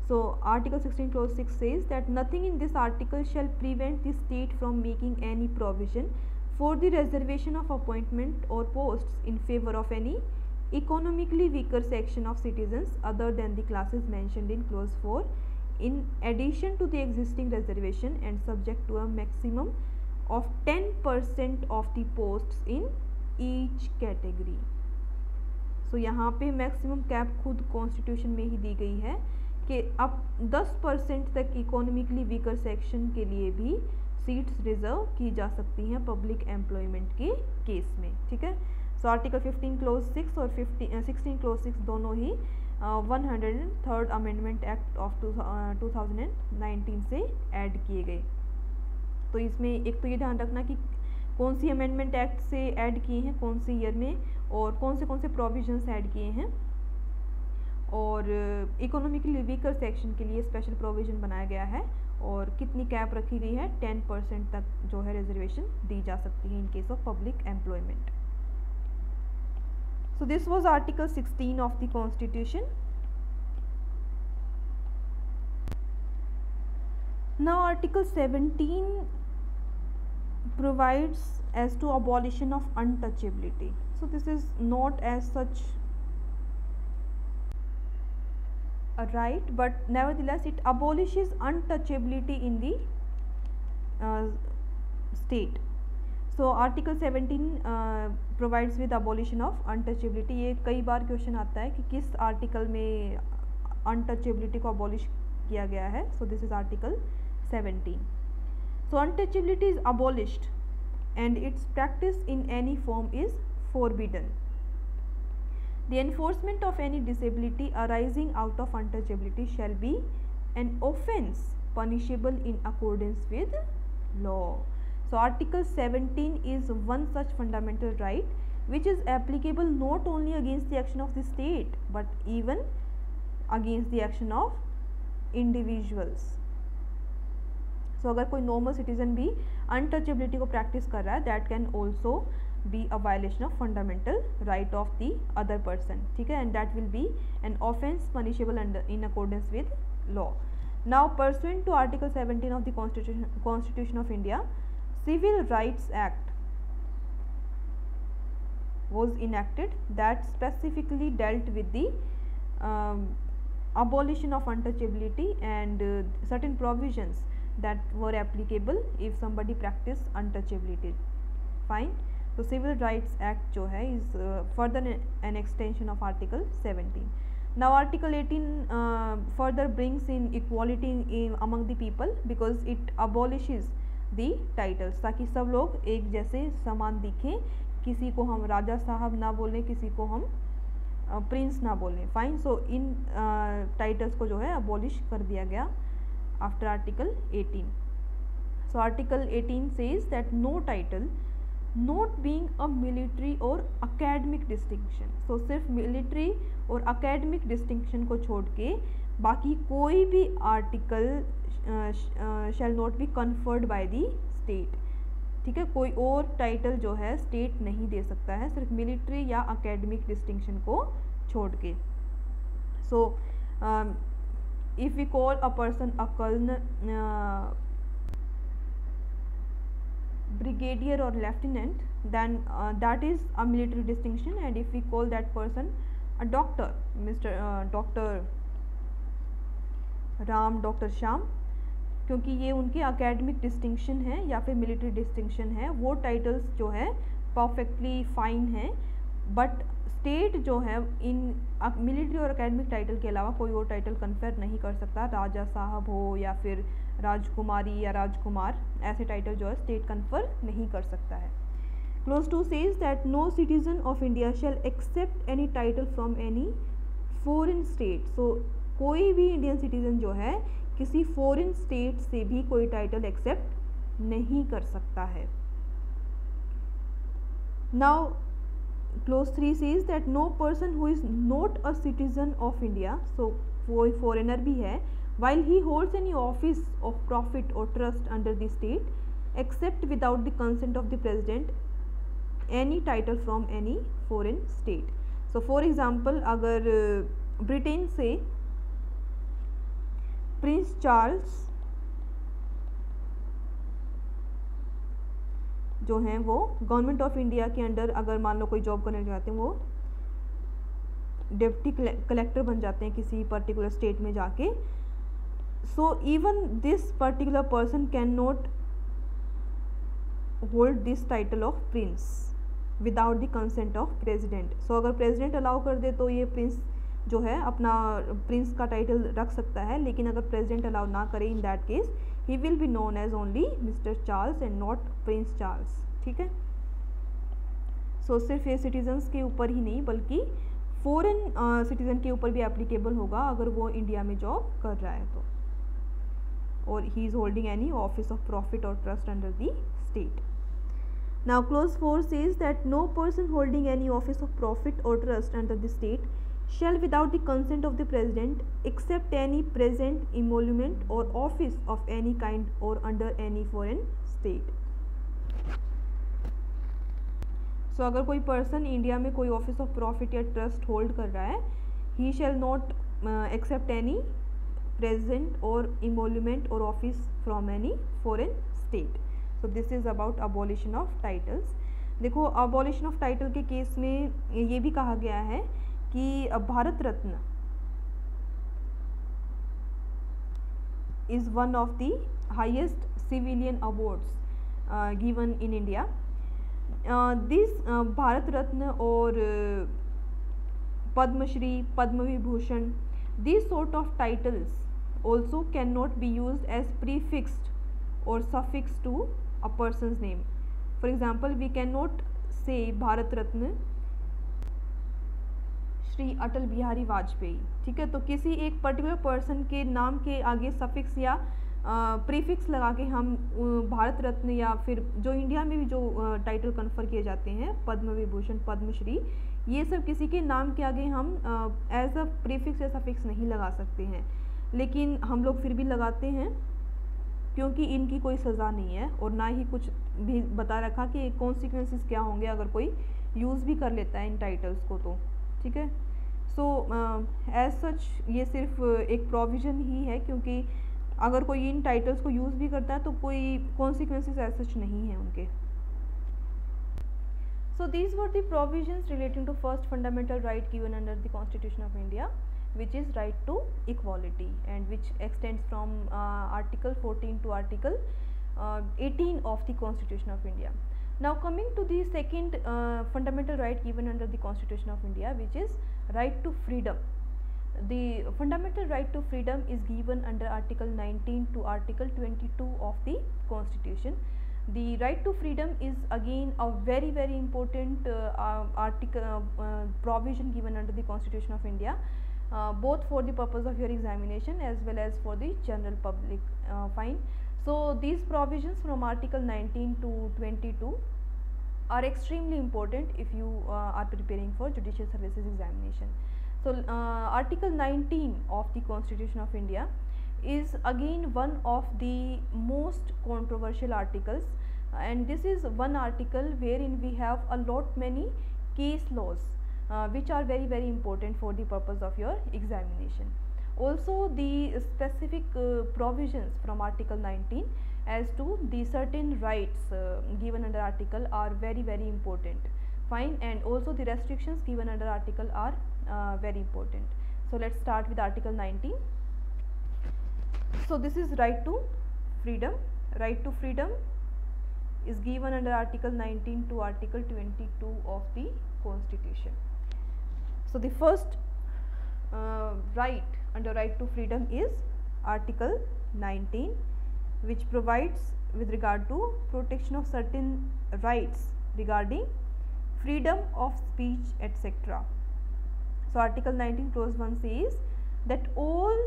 S1: So article 16 clause 6 says that nothing in this article shall prevent the state from making any provision for the reservation of appointment or posts in favor of any economically weaker section of citizens other than the classes mentioned in clause 4 in addition to the existing reservation and subject to a maximum of 10% of the posts in each category. सो यहाँ पे maximum cap खुद constitution में ही दी गई है कि अब 10% तक economically weaker section के लिए भी सीट्स रिजर्व की जा सकती हैं पब्लिक एम्प्लॉयमेंट के केस में, ठीक है। सो आर्टिकल 15 क्लोज 6 और 16 क्लोज 6 दोनों ही 103rd अमेंडमेंट एक्ट ऑफ 2019 से ऐड किए गए। तो इसमें एक तो ये ध्यान रखना कि कौन सी अमेंडमेंट एक्ट से ऐड किए हैं, कौन से ईयर में, और कौन से प्रोविजंस ऐड किए हैं, और इकोनॉमिकली वीकर सेक्शन के लिए स्पेशल प्रोविज़न बनाया गया है, और कितनी कैप रखी गई है, 10% तक जो है रिजर्वेशन दी जा सकती है in case of public employment. So this was article 16 of the constitution. Now article 17 provides as to abolition of untouchability. So this is not as such a right, but nevertheless it abolishes untouchability in the state. So article 17 provides with abolition of untouchability. ये कई बार question आता है कि किस article में untouchability को abolish किया गया है। So this is article 17. So untouchability is abolished and its practice in any form is forbidden. The enforcement of any disability arising out of untouchability shall be an offence punishable in accordance with law. So article 17 is one such fundamental right which is applicable not only against the action of the state but even against the action of individuals. सो अगर कोई normal citizen भी untouchability को practice कर रहा है, that can also be a violation of fundamental right of the other person, ठीक है, and that will be an offence punishable in accordance with law. Now pursuant to article 17 of the constitution of India, civil rights act was enacted that specifically dealt with the abolition of untouchability and certain provisions that were applicable if somebody practice untouchability. Fine. So civil rights act जो है is further an extension of article 17. Now article 18 further brings in equality among the people because it abolishes the titles, ताकि सब लोग एक जैसे समान दिखें, किसी को हम राजा साहब ना बोलें, किसी को हम प्रिंस ना बोलें। फाइन। सो इन टाइटल्स को जो है अबॉलिश कर दिया गया after article 18. So article 18 says that no title not being a military और अकेडमिक डिस्टिंक्शन, सो सिर्फ मिलिट्री और अकेडमिक डिस्टिंक्शन को छोड़ के बाकी कोई भी article shell not B conferred by the state, ठीक है। कोई और टाइटल जो है स्टेट नहीं दे सकता है, सिर्फ मिलिट्री या अकेडमिक डिस्टिंक्शन को छोड़ के। So if we call a person a colonel, brigadier or lieutenant, then that is a military distinction, and if we call that person a doctor, Mr. Dr. Ram, Dr. Shyam, क्योंकि ये उनके academic distinction है या फिर military distinction है, वो titles जो है परफेक्टली फाइन है, बट स्टेट जो है इन मिलिट्री और अकेडमिक टाइटल के अलावा कोई और टाइटल कन्फर नहीं कर सकता। राजा साहब हो या फिर राजकुमारी या राजकुमार, ऐसे टाइटल जो है स्टेट कन्फर नहीं कर सकता है। Clause 2 says that no citizen of India shall accept any title from any foreign state. So कोई भी इंडियन सिटीजन जो है किसी फॉरेन स्टेट से भी कोई टाइटल एक्सेप्ट नहीं कर सकता है। Now clause 3 says that no person who is not a citizen of India, so कोई फॉरेनर भी है, while he holds any office of profit or trust under the state, except without the consent of the president, any title from any foreign state. So for example, अगर Britain से Prince Charles जो हैं वो government of India के under अगर मान लो कोई job करने जाते हैं, वो डिप्टी कलेक्टर बन जाते हैं किसी पर्टिकुलर स्टेट में जाके, so even this particular person cannot hold this title of prince, without the consent of president. So अगर प्रेसिडेंट अलाउ कर दे तो ये प्रिंस जो है अपना प्रिंस का टाइटल रख सकता है, लेकिन अगर प्रेसिडेंट अलाउ ना करे in that case he will be known as only mister Charles and not prince Charles. ठीक है, सो सिर्फ ये सिटीजन्स के ऊपर ही नहीं बल्कि फॉरेन सिटीज़न के ऊपर भी एप्लीकेबल होगा अगर वो इंडिया में जॉब कर रहा है तो, or he is holding any office of profit or trust under the state. Now clause 4 says that no person holding any office of profit or trust under the state shall without the consent of the president accept any present, emolument or office of any kind or under any foreign state। So अगर कोई person India में कोई office of profit या trust hold कर रहा है, he shall not accept any present और emolument और office from any foreign state. So this is about abolition of titles. देखो अबॉलिशन ऑफ टाइटल के केस में ये भी कहा गया है कि Bharat Ratna is one of the highest civilian awards given in India. This Bharat Ratna और Padmashri, Padma Vibhushan, these sort of titles also cannot be used as prefixed or suffix to a person's name. For example, we cannot say Bharat Ratna Shri Atal Bihari Vajpayee. ठीक है, तो किसी एक particular person के नाम के आगे सफिक्स या प्रीफिक्स लगा के हम भारत रत्न या फिर जो इंडिया में भी जो टाइटल कन्फर किए जाते हैं पद्म विभूषण, पद्मश्री, ये सब किसी के नाम के आगे हम एज अ प्रीफिक्स या सफिक्स नहीं लगा सकते हैं, लेकिन हम लोग फिर भी लगाते हैं क्योंकि इनकी कोई सज़ा नहीं है और ना ही कुछ भी बता रखा कि कॉन्सिक्वेंसेस क्या होंगे अगर कोई यूज़ भी कर लेता है इन टाइटल्स को तो। ठीक है, सो एज सच ये सिर्फ एक प्रोविज़न ही है, क्योंकि अगर कोई इन टाइटल्स को यूज़ भी करता है तो कोई कॉन्सिक्वेंसेस एज सच नहीं है उनके। So these were the provisions relating to first fundamental right given under the constitution of India, which is right to equality and which extends from article 14 to article 18 of the Constitution of India. Now coming to the second fundamental right given under the Constitution of India, which is right to freedom. The fundamental right to freedom is given under article 19 to article 22 of the Constitution. The right to freedom is again a very important provision given under the Constitution of India, both for the purpose of your examination as well as for the general public. Fine. So these provisions from article 19 to 22 are extremely important if you are preparing for judicial services examination. So article 19 of the Constitution of India is again one of the most controversial articles, and this is one article wherein we have a lot many case laws which are very important for the purpose of your examination. Also the specific provisions from article 19 as to the certain rights given under article are very important. Fine. And also the restrictions given under article are very important. So let's start with article 19. So this is right to freedom. Right to freedom is given under article 19 to article 22 of the Constitution. So the first right under right to freedom is article 19, which provides with regard to protection of certain rights regarding freedom of speech, etc. So article 19 clause 1 says that all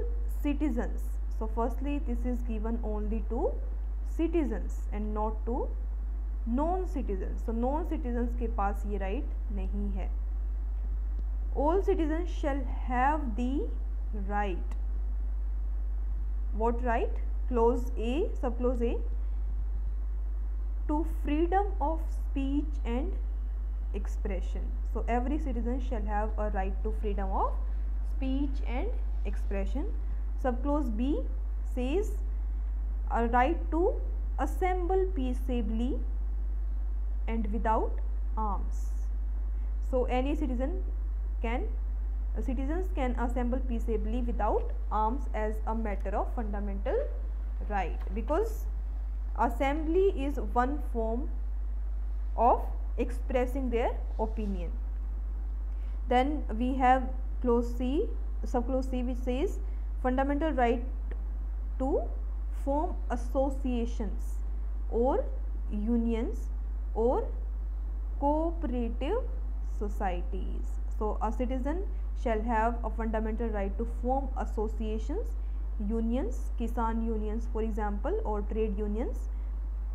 S1: citizens, so firstly this is given only to citizens and not to non-citizens. So non-citizens के पास ये right नहीं है. All citizens shall have the right. What right? Clause A, subclause A, to freedom of speech and expression. So every citizen shall have a right to freedom of speech and expression. Subclause B says a right to assemble peaceably and without arms. So any citizens can assemble peaceably without arms as a matter of fundamental right, because assembly is one form of expressing their opinion. Then we have clause C, subclause C, which says fundamental right to form associations or unions or cooperative societies. So a citizen shall have a fundamental right to form associations, unions, kisan unions for example, or trade unions,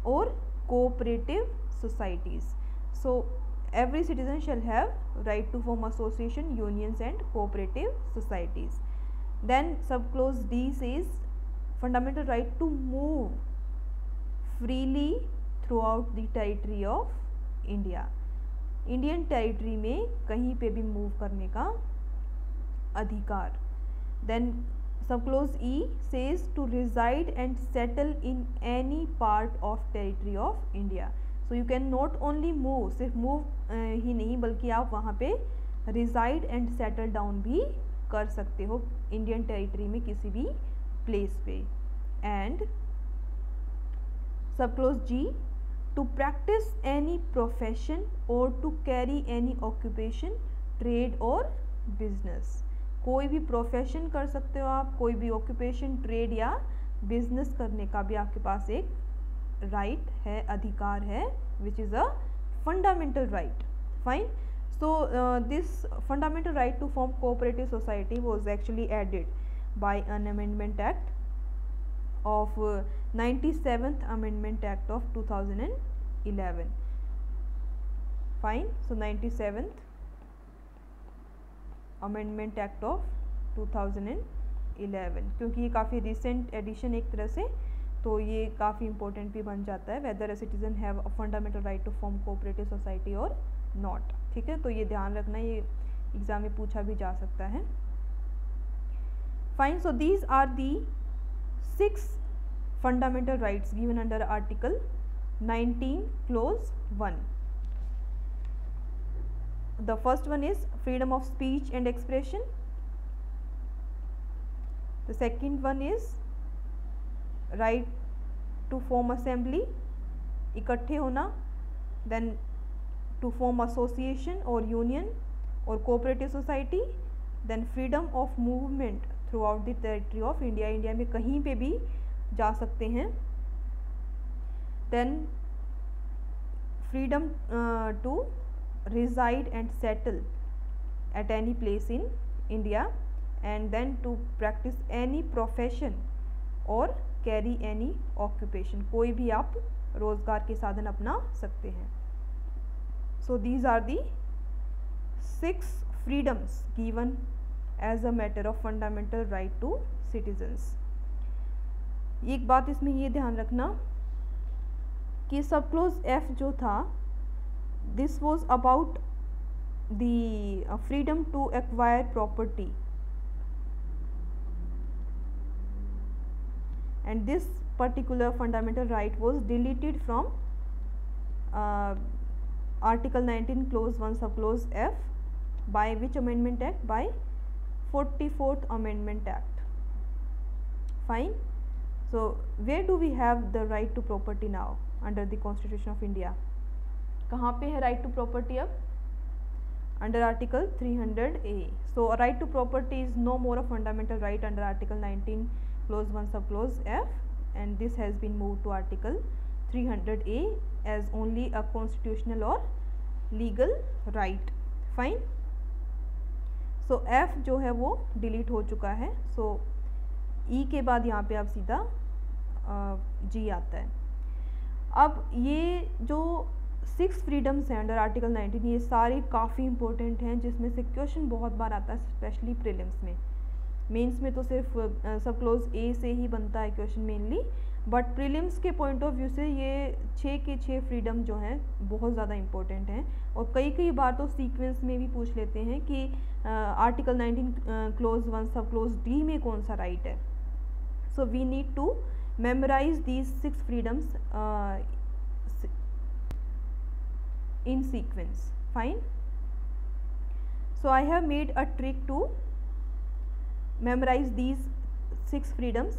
S1: or cooperative societies. So every citizen shall have right to form association, unions and cooperative societies. Then subclause D says fundamental right to move freely throughout the territory of India. Indian territory में कहीं पे भी move करने का अधिकार. Then subclause e says to reside and settle in any part of territory of India. So you can not only move, सिर्फ move ही नहीं बल्कि आप वहाँ पे रिजाइड एंड सेटल डाउन भी कर सकते हो इंडियन टेरिटरी में किसी भी प्लेस पे. And subclause g, to practice any profession or to carry any occupation, trade or business. कोई भी प्रोफेशन कर सकते हो आप, कोई भी ऑक्यूपेशन, ट्रेड या बिजनेस करने का भी आपके पास एक राइट है, अधिकार है, which is a fundamental right. Fine. So this fundamental right to form cooperative society was actually added by an amendment act of 97th Amendment Act of 2011. Fine. So 97th Amendment Act of 2011, क्योंकि ये काफ़ी recent addition एक तरह से, तो ये काफ़ी important भी बन जाता है whether a citizen have a fundamental right to form cooperative society और नॉट. ठीक है, तो ये ध्यान रखना, ये एग्जाम में पूछा भी जा सकता है. Fine. So these are the 6 fundamental rights given under Article 19 clause 1. The first one is freedom of speech and expression. The second one is right to form assembly, इकट्ठे होना. Then to form association or union or cooperative society. Then freedom of movement throughout the territory of India. India में कहीं पे भी जा सकते हैं. Then freedom to reside and settle at any place in India. And then to practice any profession or carry any occupation. कोई भी आप रोज़गार के साधन अपना सकते हैं. So these are the 6 freedoms given as a matter of fundamental right to citizens. एक बात इसमें ये ध्यान रखना कि सबक्लोज एफ जो था, this was about the freedom to acquire property, and this particular fundamental right was deleted from Article 19 clause 1 subclause F by which amendment act? By 44th Amendment Act. Fine. So where do we have the right to property now under the Constitution of India? कहाँ पे है right to property अब? Under Article 300A. So a right to property is no more a fundamental right under Article 19 clause 1 subclause F, and this has been moved to Article 300A as only a constitutional or legal right. Fine. So F जो है वो delete हो चुका है. So E के बाद यहाँ पे आप सीधा G आता है. अब ये जो 6 फ्रीडम्स हैं अंडर आर्टिकल 19, ये सारे काफ़ी इंपॉर्टेंट हैं, जिसमें से क्वेश्चन बहुत बार आता है, स्पेशली प्रीलिम्स में. मेंस में तो सिर्फ सब क्लोज ए से ही बनता है क्वेश्चन मेनली, बट प्रीलिम्स के पॉइंट ऑफ व्यू से ये 6 के 6 फ्रीडम जो हैं बहुत ज़्यादा इंपॉर्टेंट हैं. और कई बार तो सीक्वेंस में भी पूछ लेते हैं कि article 19 clause 1 sub close D में कौन सा राइट है. So we need to memorise these 6 freedoms in sequence. Fine. So I have made a trick to memorize these 6 freedoms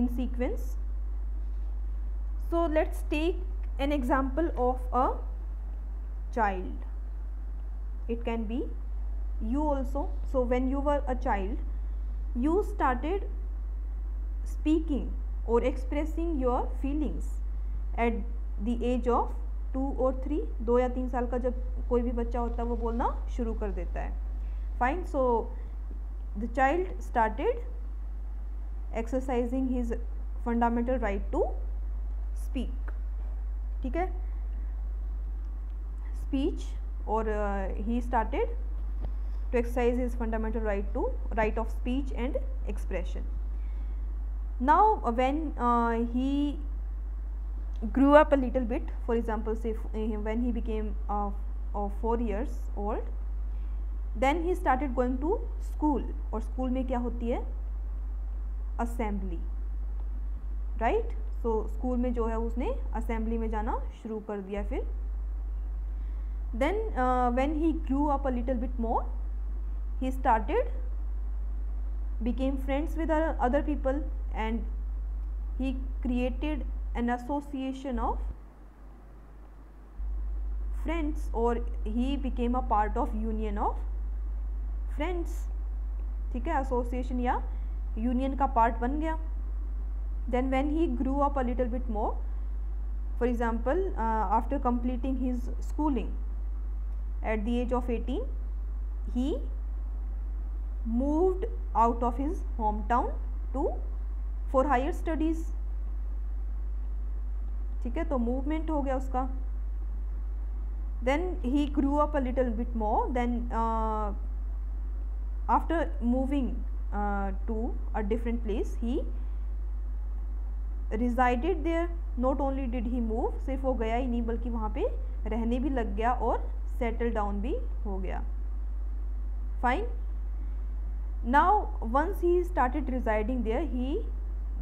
S1: in sequence. So let's take an example of a child. It can be you also. So when you were a child, you started speaking or expressing your feelings at the age of 2 or 3. 2 या 3 साल का जब कोई भी बच्चा होता है वो बोलना शुरू कर देता है. Fine. So the child started exercising his fundamental right to speak. ठीक है, स्पीच, और he started to exercise his fundamental right of speech and expression. Now when he grew up a little bit, for example say when he became of 4 years old, then he started going to school. और school में क्या होती है? assembly, right? so school में जो है उसने assembly में जाना शुरू कर दिया. फिर then when he grew up a little bit more, he became friends with other people, and he created an association of friends, or he became a part of union of friends. ठीक है, association या union का part बन गया. Then when he grew up a little bit more, for example after completing his schooling at the age of 18, he moved out of his hometown for higher studies. ठीक है, तो movement हो गया उसका. Then he grew up a little bit more. Then after moving to a different place, he resided there. Not only did he move, सिर्फ वो गया ही नहीं बल्कि वहाँ पे रहने भी लग गया और सेटल डाउन भी हो गया. Fine. Now once he started residing there, he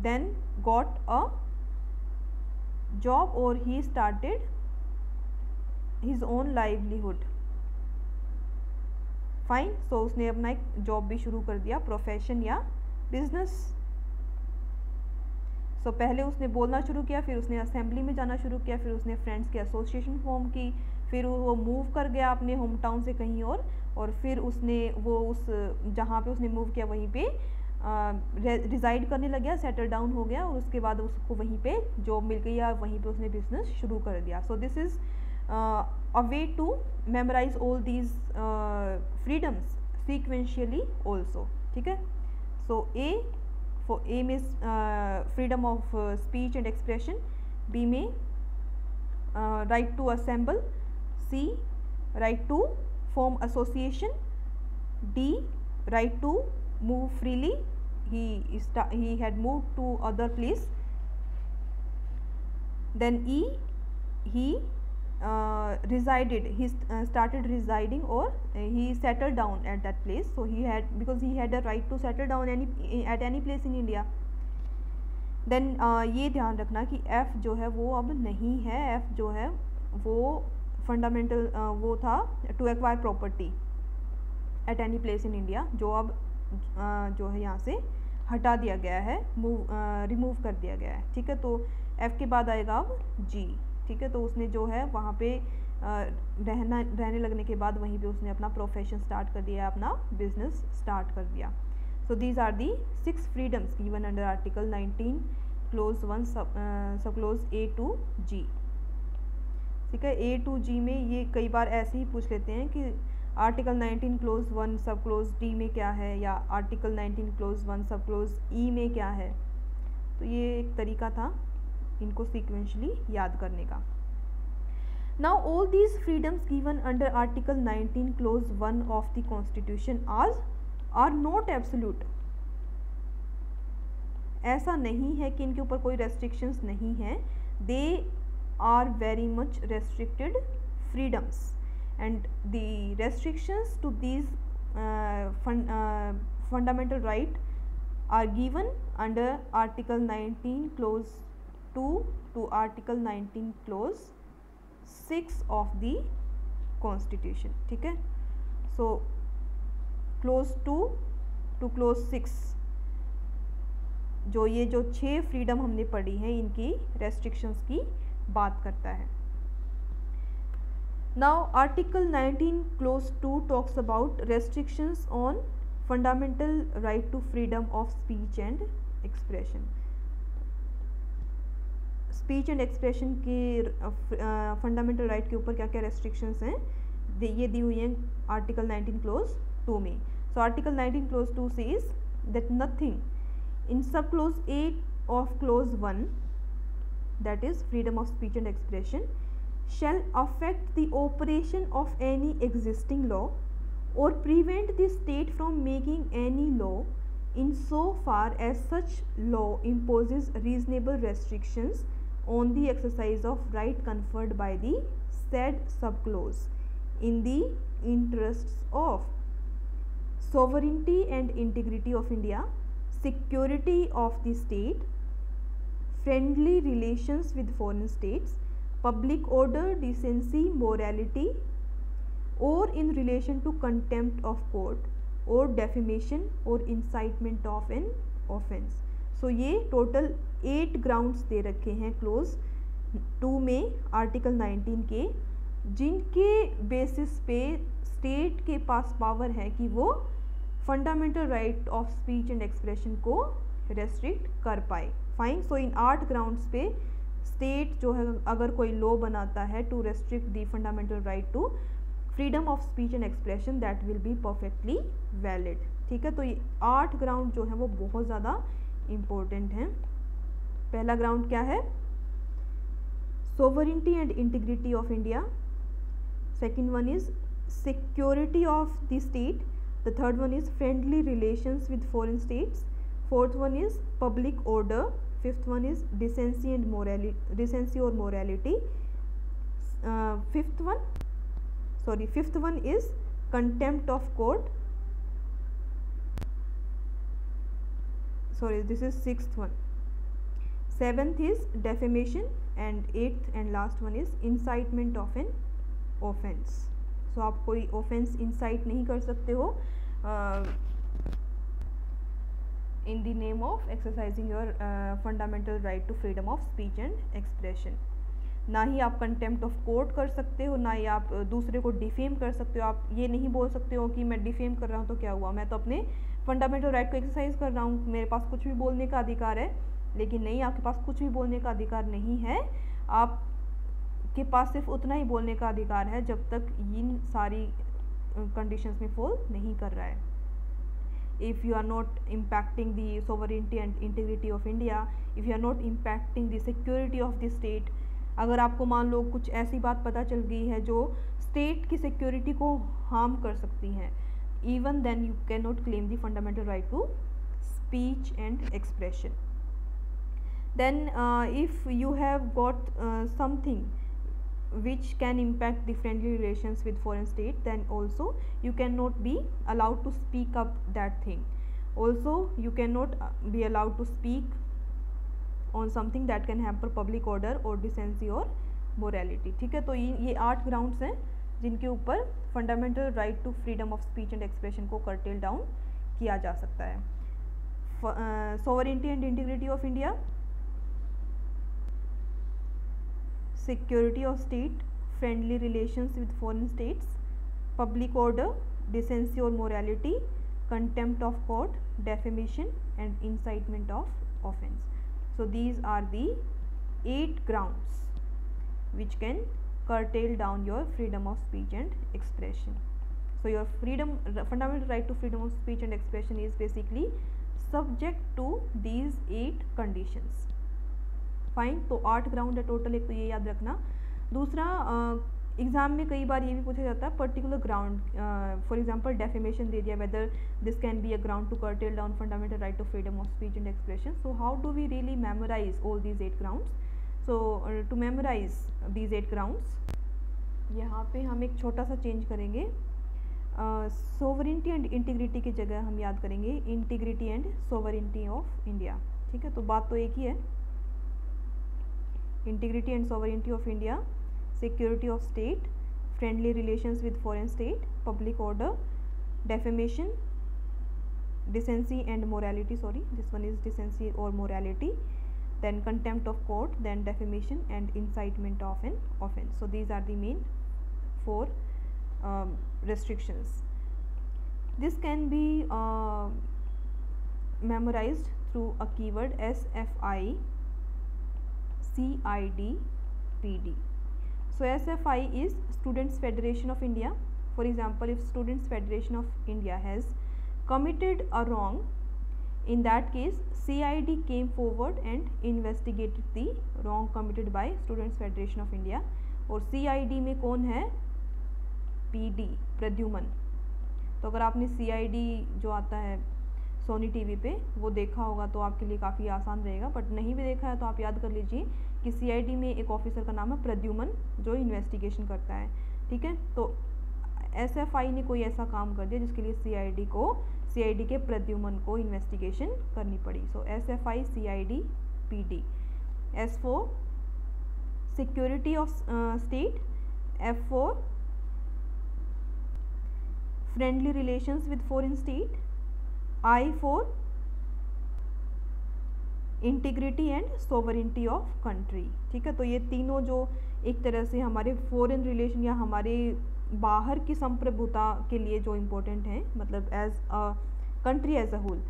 S1: then got a job, or he started his own livelihood. Fine. So उसने अपना एक जॉब भी शुरू कर दिया, प्रोफेशन या बिजनेस. सो पहले उसने बोलना शुरू किया, फिर उसने असेंबली में जाना शुरू किया, फिर उसने फ्रेंड्स की एसोसिएशन फॉर्म की, फिर वो मूव कर गया अपने होम टाउन से कहीं और फिर उसने वो उस जहाँ पे उसने मूव किया वहीं पे रिजाइड करने लग गया, सेटल डाउन हो गया, और उसके बाद उसको वहीं पे जॉब मिल गई या वहीं पे उसने बिजनेस शुरू कर दिया. So this is a way to memorise all these freedoms sequentially also. ठीक है. सो ए में freedom of speech and expression, b में right to assemble, c right to form association, D right to move freely, he had moved to other place. Then E, he resided, he started residing, or he settled down at that place. So because he had a right to settle down at any place in India. Then ये ध्यान रखना कि F जो है वो अब नहीं है. F जो है वो फंडामेंटल वो था to acquire property at any place in India, जो अब जो है यहाँ से हटा दिया गया है, रिमूव कर दिया गया है. ठीक है, तो F के बाद आएगा अब G. ठीक है, तो उसने जो है वहाँ पे रहने लगने के बाद वहीं पे उसने अपना प्रोफेशन स्टार्ट कर दिया, अपना बिजनेस स्टार्ट कर दिया. So these are the 6 freedoms given under article 19 clause 1 sub close A to G. ठीक है, A to G में ये कई बार ऐसे ही पूछ लेते हैं कि article 19 clause 1 sub close D में क्या है, या article 19 clause 1 sub close E में क्या है. तो ये एक तरीका था इनको सीक्वेंशली याद करने का. Now all these freedoms given under article 19 clause 1 of the constitution are not absolute. ऐसा नहीं है कि इनके ऊपर कोई रेस्ट्रिक्शंस नहीं हैं. दे are very much restricted freedoms, and the restrictions to these fundamental right are given under article 19 clause 2 to article 19 clause 6 of the constitution. ठीक है, so clause 2 to clause 6 जो ये जो 6 फ्रीडम हमने पढ़ी हैं इनकी रेस्ट्रिक्शंस की बात करता है. Now Article 19 clause 2 talks about restrictions on fundamental right to freedom of speech and expression. Speech and expression के फंडामेंटल राइट के ऊपर क्या क्या रेस्ट्रिक्शंस हैं ये दी हुई हैं आर्टिकल 19 क्लोज 2 में. So article 19 clause 2 says that nothing in sub clause 8 of clause 1 that is freedom of speech and expression shall affect the operation of any existing law or prevent the state from making any law in so far as such law imposes reasonable restrictions on the exercise of right conferred by the said subclause in the interests of sovereignty and integrity of India, security of the state, friendly relations with foreign states, public order, decency, morality, or in relation to contempt of court or defamation or incitement of an offence. So ये total 8 grounds दे रखे हैं close 2 में article 19 के, जिनके basis पे state के पास power है कि वो fundamental right of speech and expression को रेस्ट्रिक्ट कर पाए. फाइन. सो इन 8 ग्राउंड्स पे स्टेट जो है अगर कोई लॉ बनाता है to restrict the fundamental right to freedom of speech and expression, that will be perfectly valid. ठीक है. तो ये 8 ग्राउंड जो है वो बहुत ज़्यादा इम्पोर्टेंट हैं. पहला ग्राउंड क्या है? Sovereignty and integrity of India. Second one is security of the state. The third one is friendly relations with foreign states. Fourth one is public order. Fifth one is decency and morality, decency or morality. Fifth one is contempt of court. Sorry, this is sixth one. Seventh is defamation, and eighth and last one is incitement of an offence. So आप कोई offence incite नहीं कर सकते हो in the name of exercising your fundamental right to freedom of speech and expression. ना ही आप contempt of court कर सकते हो, ना ही आप दूसरे को डिफेम कर सकते हो. आप ये नहीं बोल सकते हो कि मैं डिफेम कर रहा हूँ तो क्या हुआ, मैं तो अपने फंडामेंटल राइट को एक्सरसाइज कर रहा हूँ, मेरे पास कुछ भी बोलने का अधिकार है. लेकिन नहीं, आपके पास कुछ भी बोलने का अधिकार नहीं है. आपके पास सिर्फ उतना ही बोलने का अधिकार है जब तक इन सारी कंडीशंस में फॉल नहीं कर रहा है. If you are not impacting the sovereignty and integrity of India, if you are not impacting the security of the state, अगर आपको मान लो कुछ ऐसी बात पता चल गई है जो स्टेट की सिक्योरिटी को हार्म कर सकती है, even then you cannot claim the fundamental right to speech and expression. Then if you have got something which can impact the friendly relations with foreign state, then also you cannot be allowed to speak up that thing. Also you cannot be allowed to speak on something that can hamper public order or decency or morality. ठीक है. तो ये 8 grounds हैं जिनके ऊपर fundamental right to freedom of speech and expression को curtail down किया जा सकता है. Sovereignty and integrity of India, security of state, friendly relations with foreign states, public order, decency or morality, contempt of court, defamation and incitement of offence. So these are the 8 grounds which can curtail down your freedom of speech and expression. So your fundamental right to freedom of speech and expression is basically subject to these 8 conditions. Fine. तो 8 ground है total. एक तो ये याद रखना. दूसरा, exam में कई बार ये भी पूछा जाता है particular ground. For example defamation दे दिया, whether this can be a ground to curtail down fundamental right to freedom of speech and expression. So how do we really memorise all these 8 grounds? So to memorise these 8 grounds, यहाँ पे हम एक छोटा सा change करेंगे. Sovereignty and integrity की जगह हम याद करेंगे integrity and sovereignty of India. ठीक है. तो बात तो एक ही है. Integrity and sovereignty of India, security of state, friendly relations with foreign state, public order, defamation, decency and morality. Sorry, this one is decency or morality. Then contempt of court, then defamation and incitement of an offence. So these are the main 4 restrictions. This can be memorized through a keyword SFI, CID, PD. So SFI is Students Federation of India. For example, if Students Federation of India has committed a wrong, in that case CID came forward and investigated the wrong committed by Students Federation of India. और CID में कौन है? PD, Pradyuman. तो अगर आपने CID जो आता है सोनी टीवी पे वो देखा होगा तो आपके लिए काफ़ी आसान रहेगा, बट नहीं भी देखा है तो आप याद कर लीजिए कि CID में एक ऑफिसर का नाम है प्रद्युमन जो इन्वेस्टिगेशन करता है. ठीक है, तो SFI ने कोई ऐसा काम कर दिया जिसके लिए CID के प्रद्युमन को इन्वेस्टिगेशन करनी पड़ी. सो SFI, CID, PD. S for security of state, F for friendly relations with foreign state, I for integrity and sovereignty of country. ठीक है, तो ये तीनों जो एक तरह से हमारे फॉरेन रिलेशन या हमारे बाहर की संप्रभुता के लिए जो इम्पोर्टेंट है, मतलब as a country as a whole,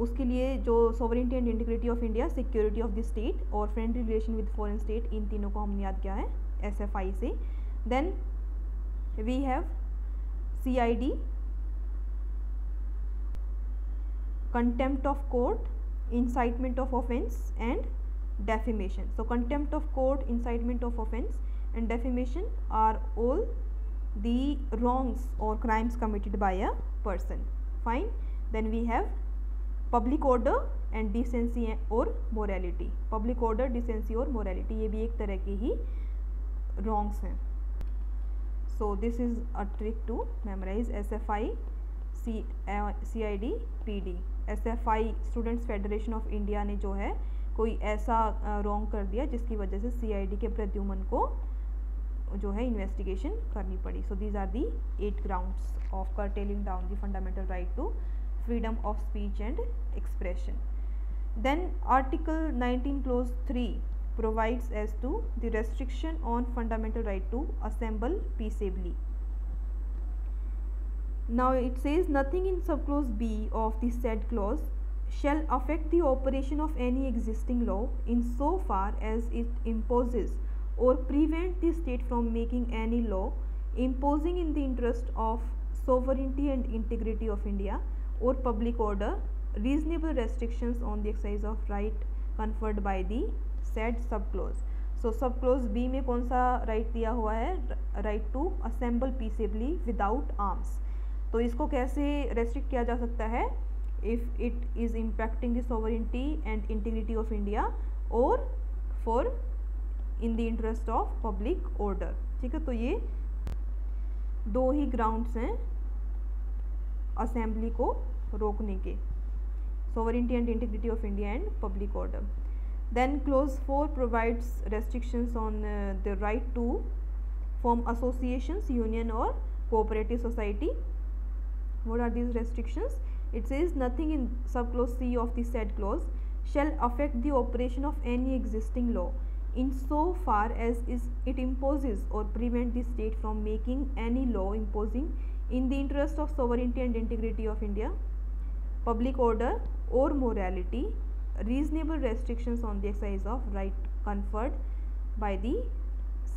S1: उसके लिए जो sovereignty and integrity of India, security of the state और friendly relation with foreign state, इन तीनों को हमने याद किया है SFI से. Then we have CID, contempt of court, incitement of offence and defamation. So contempt of court, incitement of offence and defamation are all the wrongs or crimes committed by a person. Fine. Then we have public order and decency or morality. Public order, decency और morality ये भी एक तरह के ही wrongs हैं. So this is a trick to memorize SFI, CID, PD. SFI students federation of India ने जो है कोई ऐसा रॉन्ग कर दिया जिसकी वजह से CID के प्रद्युमन को जो है इन्वेस्टिगेशन करनी पड़ी. So these are the 8 grounds of curtailing down the fundamental right to freedom of speech and expression. Then article 19 clause 3 provides as to the restriction on fundamental right to assemble peaceably. Now it says nothing in subclause B of the said clause shall affect the operation of any existing law in so far as it imposes or prevent the state from making any law imposing in the interest of sovereignty and integrity of India or public order reasonable restrictions on the exercise of right conferred by the said subclause. So subclause B में कौन सा right दिया हुआ है? Right to assemble peaceably without arms. तो इसको कैसे restrict किया जा सकता है? If it is impacting the sovereignty and integrity of India और for in the interest of public order. ठीक है, तो ये दो ही ग्राउंड्स हैं असेंबली को रोकने के, sovereignty and integrity of India and public order. Then clause 4 provides restrictions on the right to form associations, union or cooperative society. What are these restrictions? It says nothing in subclause C of the said clause shall affect the operation of any existing law in so far as it imposes or prevent the state from making any law imposing in the interest of sovereignty and integrity of India, public order or morality, reasonable restrictions on the exercise of right conferred by the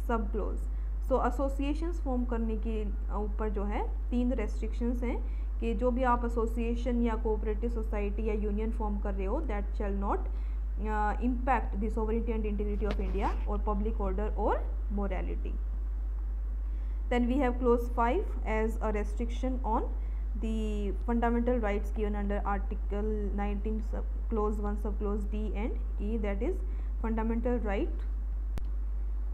S1: subclause. So associations form करने के ऊपर जो है 3 restrictions हैं कि जो भी आप association या cooperative society या union form कर रहे हो that shall not impact the sovereignty and integrity of India or public order or morality. Then we have clause 5 as a restriction on the fundamental rights given under article 19 clause 1 subclause D and E, that is fundamental right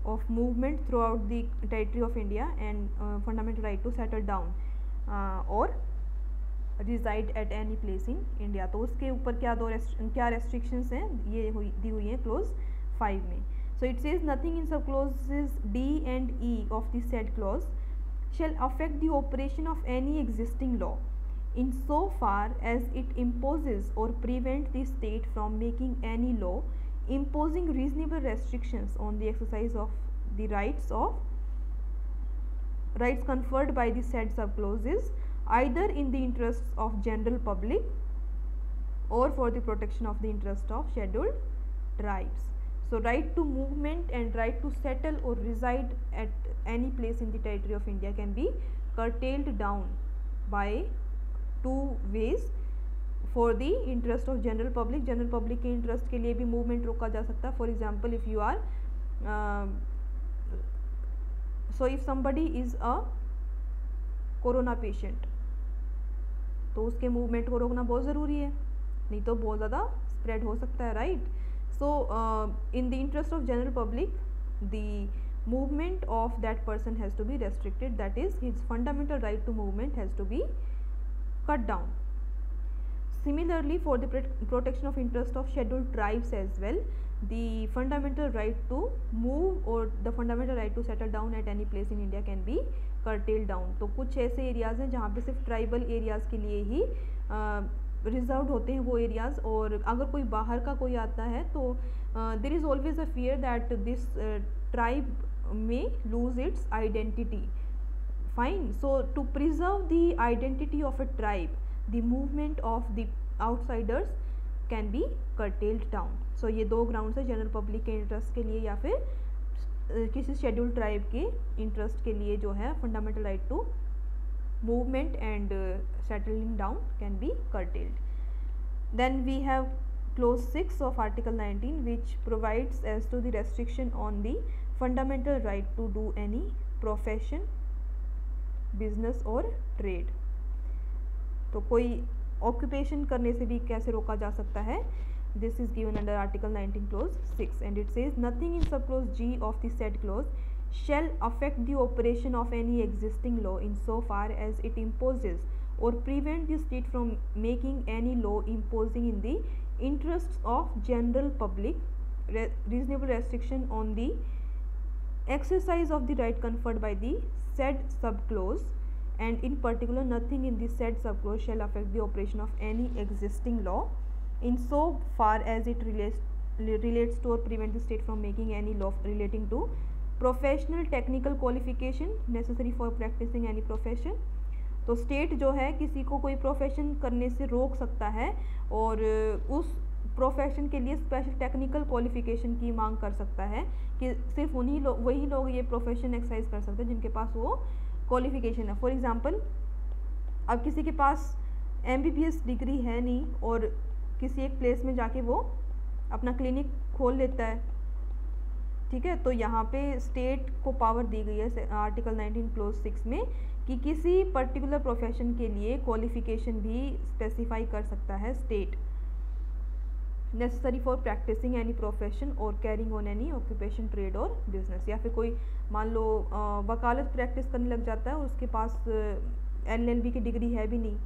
S1: of movement throughout the territory of India and fundamental right to settle down or reside at any place in India. तो उसके ऊपर क्या restrictions हैं ये दी हुई हैं clause 5 में. So it says nothing in subclauses D and E of the said clause shall affect the operation of any existing law in so far as it imposes or prevents the state from making any law imposing reasonable restrictions on the exercise of the rights of rights conferred by the said subclause is either in the interests of general public or for the protection of the interest of scheduled tribes. So right to movement and right to settle or reside at any place in the territory of India can be curtailed down by two ways. For the interest of general public के interest के लिए भी movement रोका जा सकता है. For example, if you are so if somebody is a corona patient तो उसके मूवमेंट को रोकना बहुत ज़रूरी है, नहीं तो बहुत ज़्यादा स्प्रेड हो सकता है, right. So in the interest of general public the movement of that person has to be restricted, that is his fundamental right to movement has to be cut down. Similarly, for the protection of interest of scheduled tribes as well, the fundamental right to move or the fundamental right to settle down at any place in India can be curtailed down. तो कुछ ऐसे areas हैं जहाँ पे सिर्फ tribal areas के लिए ही reserve होते हैं वो एरियाज़, और अगर कोई बाहर का कोई आता है तो there is always a fear that this tribe may lose its identity. Fine. So to preserve the identity of a tribe, the movement of the outsiders can be curtailed down. So ये दो grounds है, general public के interest के लिए या फिर किसी scheduled tribe के इंटरेस्ट के लिए जो है fundamental right to movement and settling down can be curtailed. Then we have clause 6 of article 19 which provides as to the restriction on the fundamental right to do any profession, business और trade. तो कोई occupation करने से भी कैसे रोका जा सकता है, this is given under article 19 clause 6 and it says nothing in subclause G of the said clause shall affect the operation of any existing law in so far as it imposes or prevent the state from making any law imposing in the interests of general public reasonable restriction on the exercise of the right conferred by the said subclause, and in particular nothing in the said subclause shall affect the operation of any existing law in so far as it relates to or prevent the state from making any law relating to professional technical qualification necessary for practicing any profession. तो state जो है किसी को कोई profession करने से रोक सकता है और उस प्रोफेशन के लिए स्पेशल टेक्निकल क्वालिफिकेशन की मांग कर सकता है कि सिर्फ वही लोग ये प्रोफेशन एक्सरसाइज कर सकते हैं जिनके पास वो क्वालिफिकेशन है. फॉर एग्जांपल, अब किसी के पास MBBS डिग्री है नहीं और किसी एक प्लेस में जाके वो अपना क्लिनिक खोल लेता है, ठीक है, तो यहाँ पे स्टेट को पावर दी गई है आर्टिकल 19 क्लोज 6 में कि किसी पर्टिकुलर प्रोफेशन के लिए क्वालिफिकेशन भी स्पेसिफाई कर सकता है state, necessary for practising any profession और carrying on any occupation, trade और बिजनेस. या फिर कोई मान लो वकालत प्रैक्टिस करने लग जाता है और उसके पास LLB की डिग्री है भी नहीं,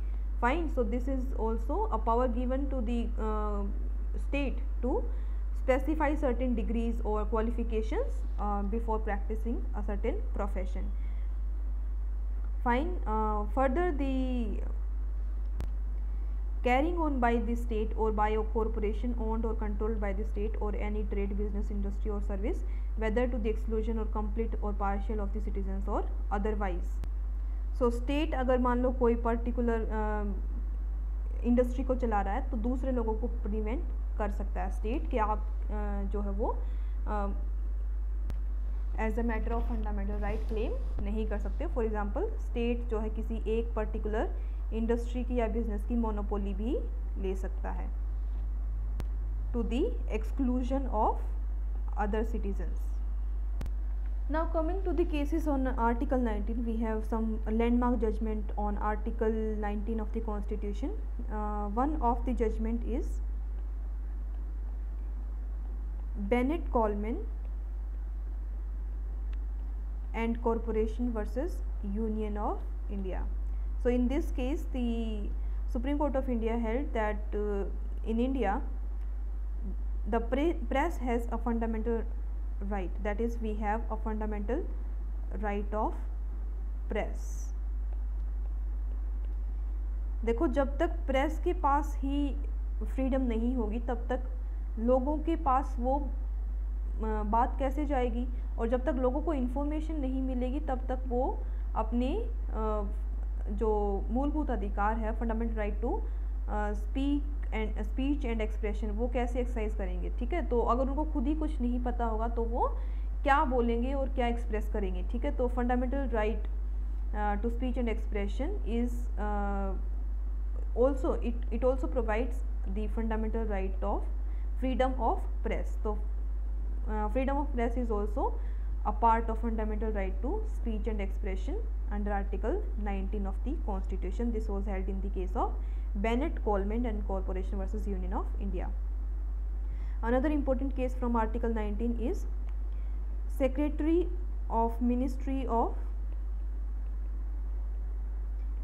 S1: fine. So this is also a power given to the state to specify certain degrees or qualifications before practicing a certain profession. Fine. Further, the carrying on by the state or by a corporation owned or controlled by the state or any trade, business, industry or service, whether to the exclusion or complete or partial of the citizens or otherwise. So state अगर मान लो कोई particular industry को चला रहा है तो दूसरे लोगों को प्रिवेंट कर सकता है स्टेट कि आप जो है वो as a matter of fundamental right claim नहीं कर सकते. फॉर एग्जांपल, स्टेट जो है किसी एक पर्टिकुलर इंडस्ट्री की या बिजनेस की मोनोपोली भी ले सकता है to the exclusion of other citizens. Now coming to the cases on Article 19, we have some landmark judgment on Article 19 of the Constitution. One of the judgment is Bennett Coleman and Corporation versus Union of India. So in this case, the Supreme Court of India held that in India, the press has a fundamental right, that is we have a fundamental right of press. देखो, जब तक press के पास ही freedom नहीं होगी तब तक लोगों के पास वो बात कैसे जाएगी, और जब तक लोगों को इन्फॉर्मेशन नहीं मिलेगी तब तक वो अपने जो मूलभूत अधिकार है, fundamental right to speech and expression, वो कैसे एक्सरसाइज करेंगे, ठीक है। तो अगर उनको खुद ही कुछ नहीं पता होगा तो वो क्या बोलेंगे और क्या एक्सप्रेस करेंगे, ठीक है। तो fundamental right to speech and expression is also it also provides the fundamental right of freedom of press. So freedom of press is also a part of fundamental right to speech and expression under article 19 of the constitution. This was held in the case of Bennett, Coleman and Corporation versus Union of India. Another important case from article 19 is Secretary of Ministry of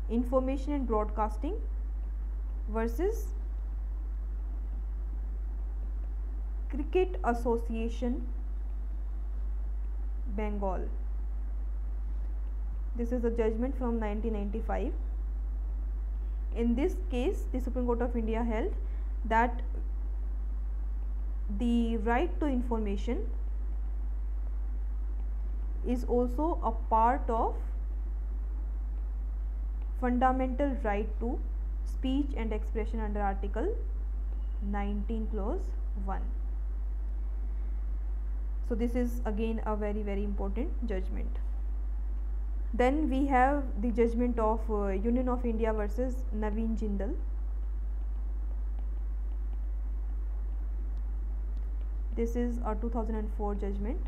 S1: Information and Broadcasting versus Cricket Association, Bengal. This is a judgment from 1995. In this case, the Supreme Court of India held that the right to information is also a part of fundamental right to speech and expression under article 19 clause 1. So this is again a very important judgment. Then we have the judgment of Union of India versus Naveen Jindal. This is a 2004 judgment.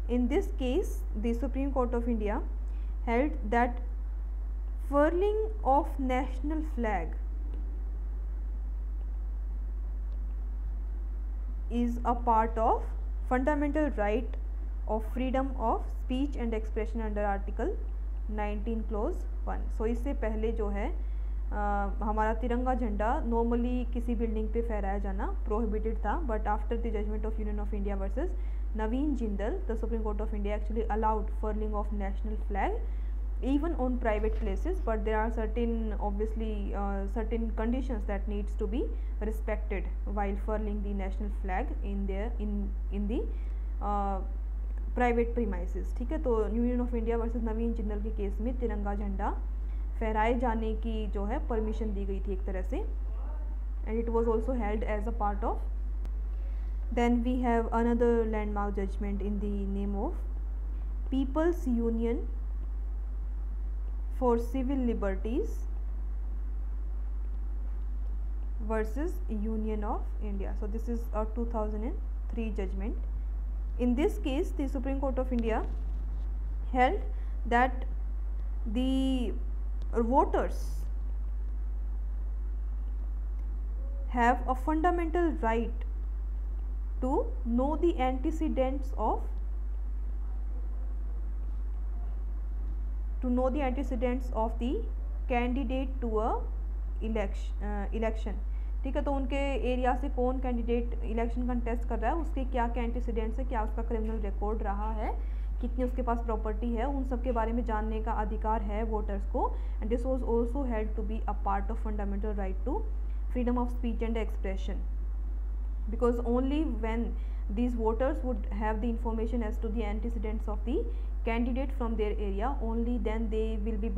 S1: In this case, the Supreme Court of India held that furling of national flag is a part of fundamental right of freedom of speech and expression under article 19 clause 1. So इससे पहले जो है हमारा तिरंगा झंडा normally किसी building पे फहराया जाना प्रोहिबिटेड था, but after the judgment of Union of India versus Naveen Jindal, the Supreme Court of India actually allowed furling of national flag even on private places, but there are certain certain conditions that needs to be respected while furling the national flag in the private premises, ठीक है। तो union of India versus Naveen Jindal के case में तिरंगा झंडा फहराए जाने की जो है परमिशन दी गई थी एक तरह से, and it was also held as a part of. Then we have another landmark judgment in the name of People's Union for Civil Liberties versus Union of India. So this is a 2003 judgment. In this case, the Supreme Court of India held that the voters have a fundamental right to know the antecedents of the candidate to a election. ठीक है, तो उनके area से कौन candidate election contest कर रहा है, उसके क्या क्या एंटीसीडेंट्स है, क्या उसका क्रिमिनल रिकॉर्ड रहा है, कितनी उसके पास प्रॉपर्टी है, उन सब के बारे में जानने का अधिकार है वोटर्स को. And this was also held to be a part of fundamental right to freedom of speech and expression, because only when these voters would have the information as to the antecedents of the candidate from their area, only then they will be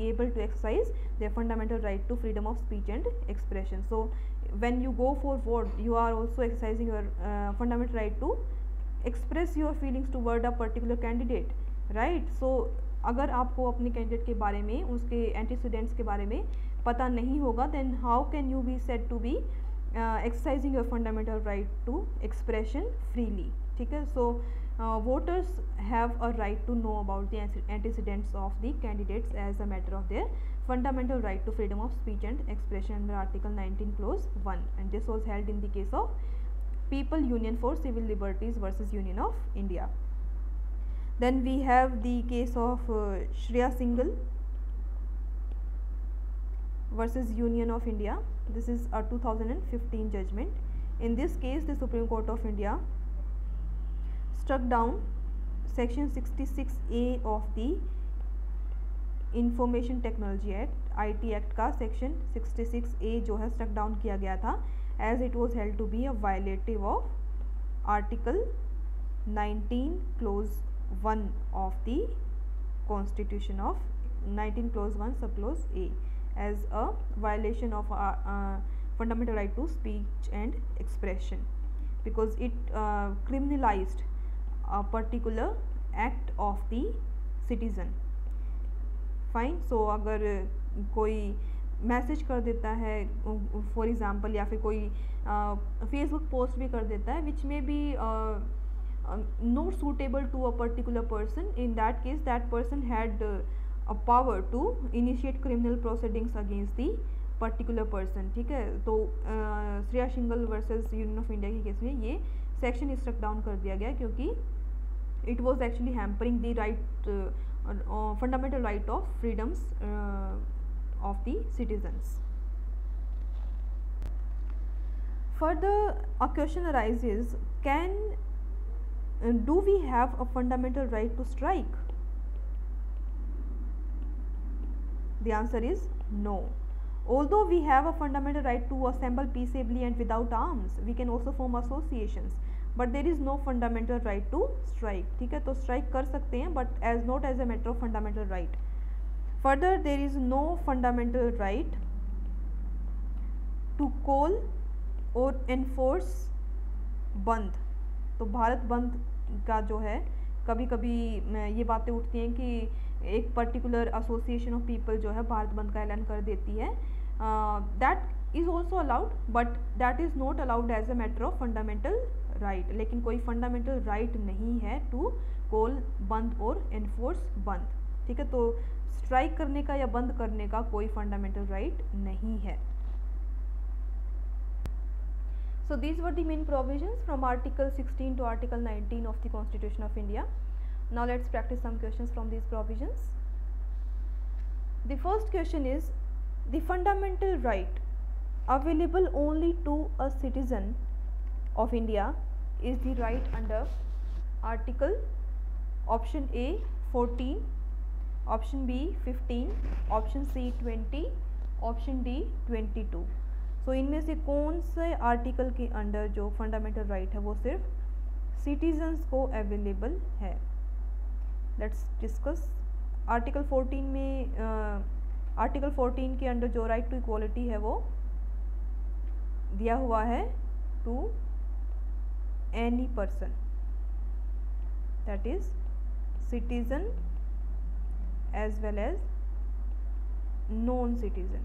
S1: able to exercise their fundamental right to freedom of speech and expression. So when you go for vote, you are also exercising your fundamental right to express your feelings toward a particular candidate, right? So अगर आपको अपने candidate के बारे में, उसके antecedents के बारे में पता नहीं होगा, then how can you be said to be exercising your fundamental right to expression freely, ठीक है. So voters have a right to know about the antecedents of the candidates as a matter of their fundamental right to freedom of speech and expression under article 19 clause 1, and this was held in the case of People Union for Civil Liberties versus Union of India. Then we have the case of Shreya Singhal versus Union of India. This is a 2015 judgment. In this case, the Supreme Court of India struck down section 66A of the Information Technology Act, IT Act का section 66A जो है struck down किया गया था, as it was held to be a violative of article 19 clause 1 of the Constitution of 19 clause 1 sub clause A as a violation of fundamental right to speech and expression, because it criminalized a particular act of the citizen. Fine. So अगर कोई message कर देता है for example, या फिर कोई Facebook post भी कर देता है which may be not suitable to a particular person, in that case that person had a power to initiate criminal proceedings against the particular person. ठीक है, तो Shreya Singhal versus union of India के case में ये सेक्शन स्ट्रक डाउन कर दिया गया, क्योंकि it was actually hampering the right fundamental right of freedoms of the citizens. Further, a question arises, do we have a fundamental right to strike? The answer is no. Although we have a fundamental right to assemble peaceably and without arms, we can also form associations, but there is no fundamental right to strike. ठीक है, तो strike कर सकते हैं but as not as a matter of fundamental right. Further, there is no fundamental right to call और enforce bandh. तो भारत बंद का जो है, कभी कभी ये बातें उठती हैं कि एक पर्टिकुलर एसोसिएशन ऑफ पीपल जो है भारत बंद का ऐलान कर देती है. That is also allowed, but that is not allowed as a matter of fundamental right. लेकिन कोई फंडामेंटल राइट नहीं है टू कॉल बंद और एनफोर्स बंद. ठीक है, तो स्ट्राइक करने का या बंद करने का कोई फंडामेंटल राइट नहीं है. So these were the main provisions from Article 16 to Article 19 of the Constitution of India. Now let's practice some questions from these provisions. The first question is, the fundamental right available only to a citizen of India is the right under Article option A 14, option B 15, option C 20, option D 22. तो इनमें से कौन से article के under जो fundamental right है वो सिर्फ सिटीजन्स को अवेलेबल है. Let's discuss. आर्टिकल 14 में आर्टिकल 14 के अंडर जो राइट टू इक्वालिटी है वो दिया हुआ है to any person, that is citizen as well as non citizen.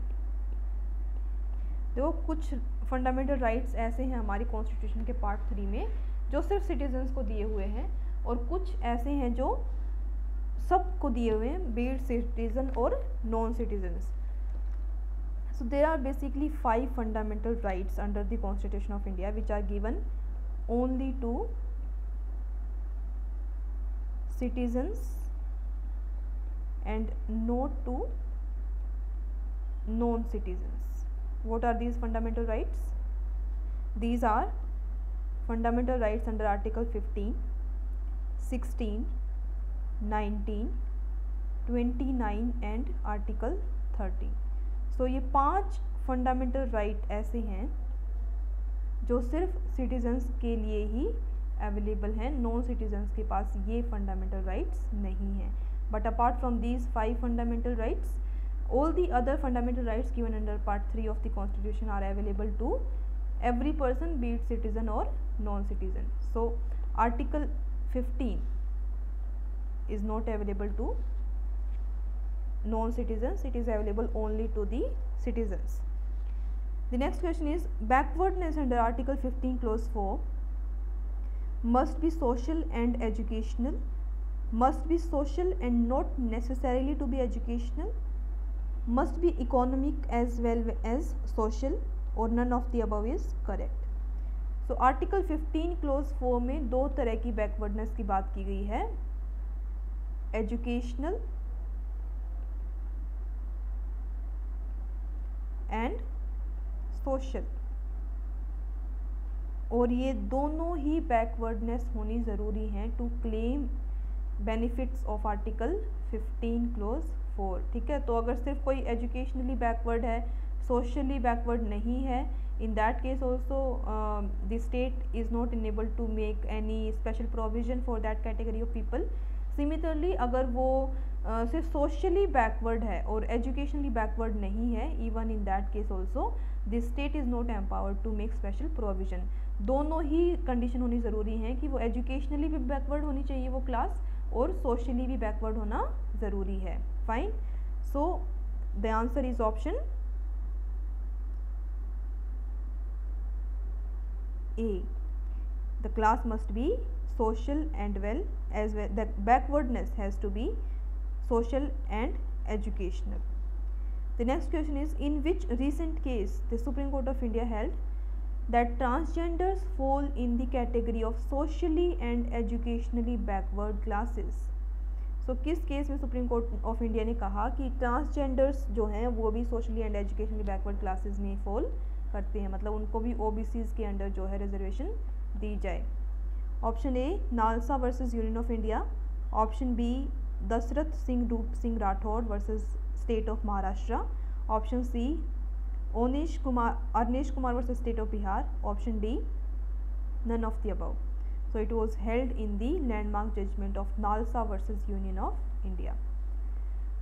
S1: देखो, कुछ फंडामेंटल राइट्स ऐसे हैं हमारी कॉन्स्टिट्यूशन के पार्ट 3 में जो सिर्फ सिटीजन्स को दिए हुए हैं, और कुछ ऐसे हैं जो सबको दिए हुए हैं, बी इट सिटीजन और non citizens. So there are basically 5 fundamental rights under the constitution of India which are given only to citizens and not to non citizens. What are these fundamental rights? These are fundamental rights under Article 15, 16, 19, 29 and Article 30. So ये 5 fundamental right ऐसे हैं जो सिर्फ citizens के लिए ही available हैं, non citizens के पास ये fundamental rights नहीं हैं. But apart from these 5 fundamental rights, all the other fundamental rights given under part 3 of the constitution are available to every person, be it citizen or non-citizen. So article 15 is not available to non-citizens, it is available only to the citizens. The next question is, backwardness under article 15 clause 4 must be social and educational, must be social and not necessarily to be educational, must be economic as well as social, or none of the above is correct. So article 15 clause 4 में 2 तरह की backwardness की बात की गई है, educational and social, और ये दोनों ही backwardness होनी ज़रूरी है to claim benefits of article 15 clause 4. ठीक है, तो अगर सिर्फ कोई एजुकेशनली बैकवर्ड है, सोशली बैकवर्ड नहीं है, in that case also the state is not enable to make any special provision for that category of people. Similarly अगर वो सिर्फ सोशली बैकवर्ड है और एजुकेशनली बैकवर्ड नहीं है, even in that case also the state is not empowered to make special provision. दोनों ही condition होनी ज़रूरी है कि वो एजुकेशनली भी बैकवर्ड होनी चाहिए वो क्लास और सोशली भी बैकवर्ड होना ज़रूरी है। Fine, so the answer is option A, the class must be social and well, as well the backwardness has to be social and educational. The next question is, in which recent case the Supreme Court of India held that transgenders fall in the category of socially and educationally backward classes? So किस case में supreme Court of India ने कहा कि transgenders जो हैं वो भी socially and educationally backward classes में फॉल करते हैं, मतलब उनको भी ओबीसीज के अंडर जो है रिजर्वेशन दी जाए? Option a NALSA versus union of India, option b Dashrath Singh Roop Singh Rathod versus state of Maharashtra, option c Arnesh Kumar versus state of Bihar, option d none of the above. So it was held in the landmark judgment of Nalsa versus Union of India.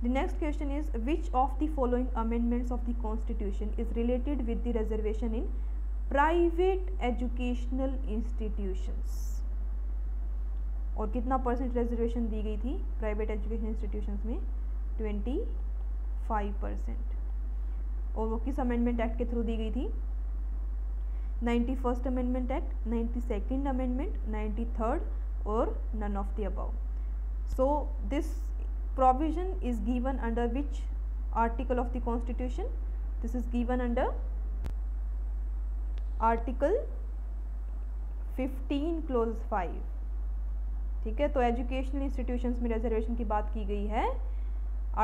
S1: The next question is, which of the following amendments of the Constitution is related with the reservation in private educational institutions? और कितना percent reservation दी गई थी private education institutions में? 25%. और वो किस amendment act के through दी गई थी? 91st amendment act, 92nd amendment, 93rd और none of the above. So this provision is given under which article of the Constitution? This is given under Article 15 Clause 5. ठीक है, तो एजुकेशनल इंस्टीट्यूशंस में reservation की बात की गई है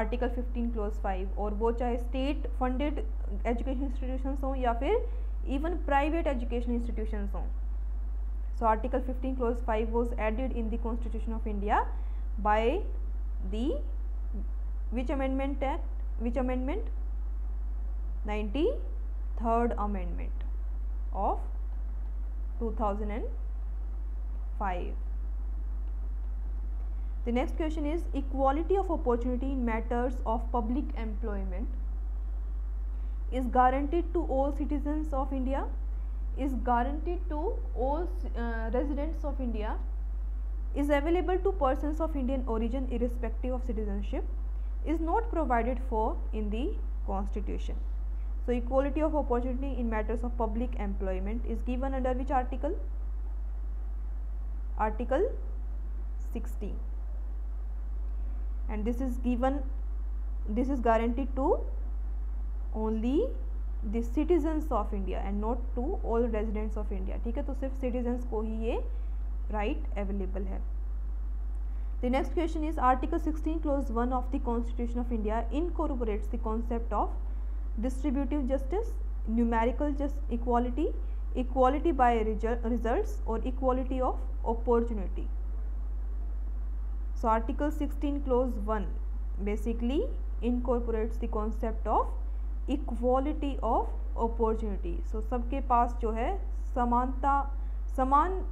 S1: आर्टिकल 15 क्लोज 5, और वो चाहे स्टेट फंडेड एजुकेशन इंस्टीट्यूशंस हों या फिर इवन प्राइवेट एजुकेशन इंस्टीट्यूशंस हों. So article 15 clause 5 was added in the constitution of India by the which amendment act? Which amendment? 93rd amendment of 2005. The next question is, equality of opportunity in matters of public employment is guaranteed to all citizens of India, is guaranteed to all residents of India, is available to persons of Indian origin irrespective of citizenship, is not provided for in the Constitution. So equality of opportunity in matters of public employment is given under which article? Article 16. And this is given, this is guaranteed to only the citizens of India and not to all residents of India. ठीक है, तो सिर्फ citizens को ही ये right available है. The next question is, Article 16 Clause 1 of the Constitution of India incorporates the concept of distributive justice, numerical equality, equality by results or equality of opportunity. So Article 16 Clause 1 basically incorporates the concept of equality of opportunity. So सबके पास जो है समान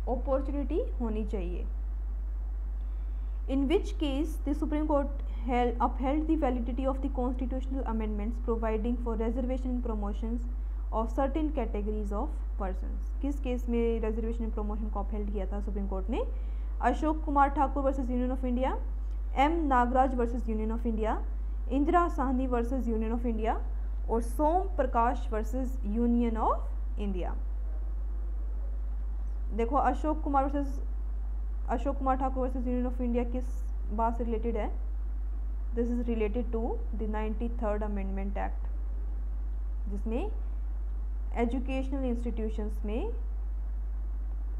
S1: opportunity होनी चाहिए. In which case the Supreme Court upheld the validity of the constitutional amendments providing for reservation and promotions of certain categories of persons. किस case में reservation and promotion को upheld किया था सुप्रीम कोर्ट ने? Ashok Kumar Thakur versus union of India, M Nagaraj versus union of India, Indira Sawhney versus union of India और Som Prakash versus union of India. देखो Ashok Kumar Thakur versus union of India किस बात से रिलेटेड है? This is related to the 93rd amendment act, जिसमें educational institutions में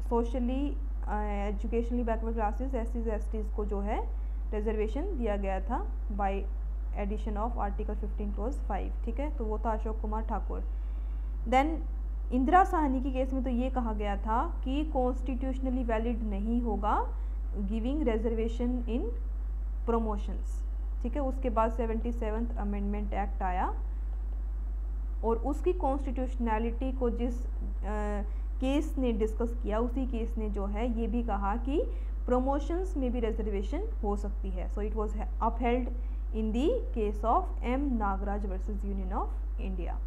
S1: socially educationally backward classes एससीज STs को जो है रिजर्वेशन दिया गया था by addition of article 15 clause 5. ठीक है, तो वो था अशोक कुमार ठाकुर. देन इंदिरा साहनी के केस में तो ये कहा गया था कि कॉन्स्टिट्यूशनली वैलिड नहीं होगा गिविंग रिजर्वेशन इन प्रमोशंस. ठीक है, उसके बाद 77th अमेंडमेंट एक्ट आया और उसकी कॉन्स्टिट्यूशनैलिटी को जिस केस ने डिस्कस किया उसी केस ने जो है ये भी कहा कि प्रमोशंस में भी रिजर्वेशन हो सकती है. So it was upheld in the case of M Nagaraj versus union of India.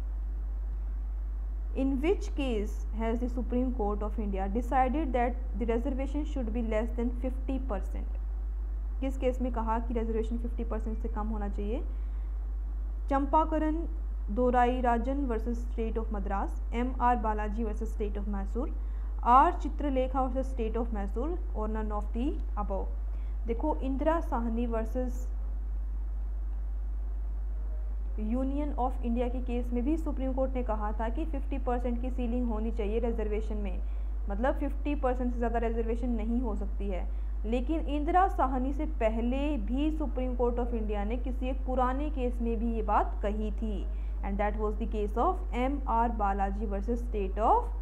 S1: In which case has the Supreme Court of India decided that the reservation should be less than 50%? किस case में कहा कि reservation 50% से कम होना चाहिए? Champakam Dorairajan versus state of Madras, M.R. Balaji versus state of Mysore, R. Chitralekha versus state of Mysore, और none of the above. देखो, Indira Sawhney versus union of India के केस में भी सुप्रीम कोर्ट ने कहा था कि 50% की सीलिंग होनी चाहिए रिजर्वेशन में, मतलब 50% से ज़्यादा रिजर्वेशन नहीं हो सकती है. लेकिन इंदिरा साहनी से पहले भी सुप्रीम कोर्ट ऑफ इंडिया ने किसी एक पुराने केस में भी ये बात कही थी, and that was the case of M.R. Balaji versus state of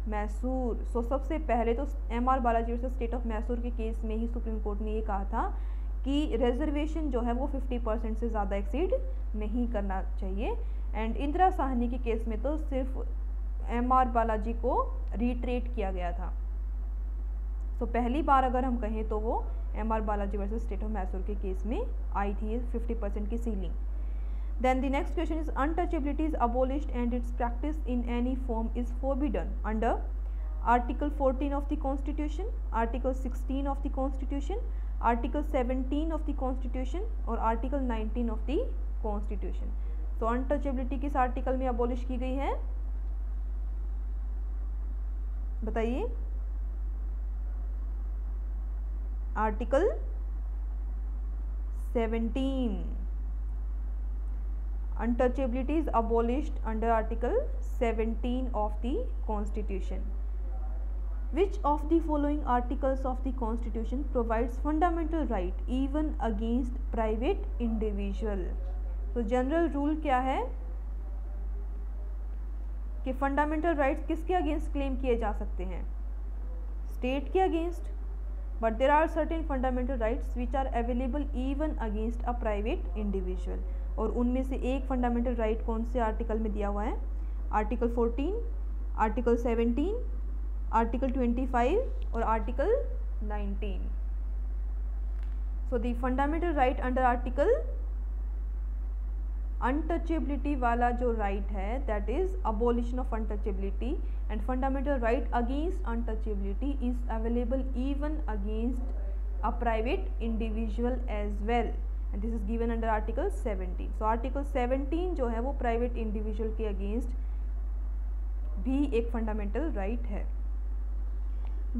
S1: Mysore. So सबसे पहले तो M.R. Balaji versus state of Mysore के केस में ही सुप्रीम कोर्ट ने ये कहा था कि रिजर्वेशन जो है वो 50% से ज़्यादा एक्सीड नहीं करना चाहिए. एंड इंदिरा साहनी के केस में तो सिर्फ M.R. बालाजी को रिट्रेट किया गया था. तो पहली बार अगर हम कहें तो वो M.R. Balaji versus state of Mysore के केस में आई थी 50% की ceiling. Then the next question is untouchability is abolished and its practice in any form is forbidden under article 14 of the constitution, article 16 of the constitution, article 17 of the constitution और article 19 of the constitution. तो untouchability किस article में abolish की गई है, बताइए? Article 17. Untouchability is abolished under article 17 of the constitution. Which of the following articles of the Constitution provides fundamental right even against private individual? तो general rule क्या है कि फंडामेंटल राइट्स किसके अगेंस्ट क्लेम किए जा सकते हैं? स्टेट के against. But there are certain fundamental rights which are available even against a private individual. और उनमें से एक फंडामेंटल राइट कौन से आर्टिकल में दिया हुआ है? आर्टिकल 14, आर्टिकल 17, आर्टिकल 25 और article 19. So the fundamental right under article untouchability वाला जो राइट है that is abolition of untouchability, and fundamental right against untouchability is available even against a private individual as well, and this is given under article 17. So article 17 जो है वो private individual के against भी एक fundamental right है.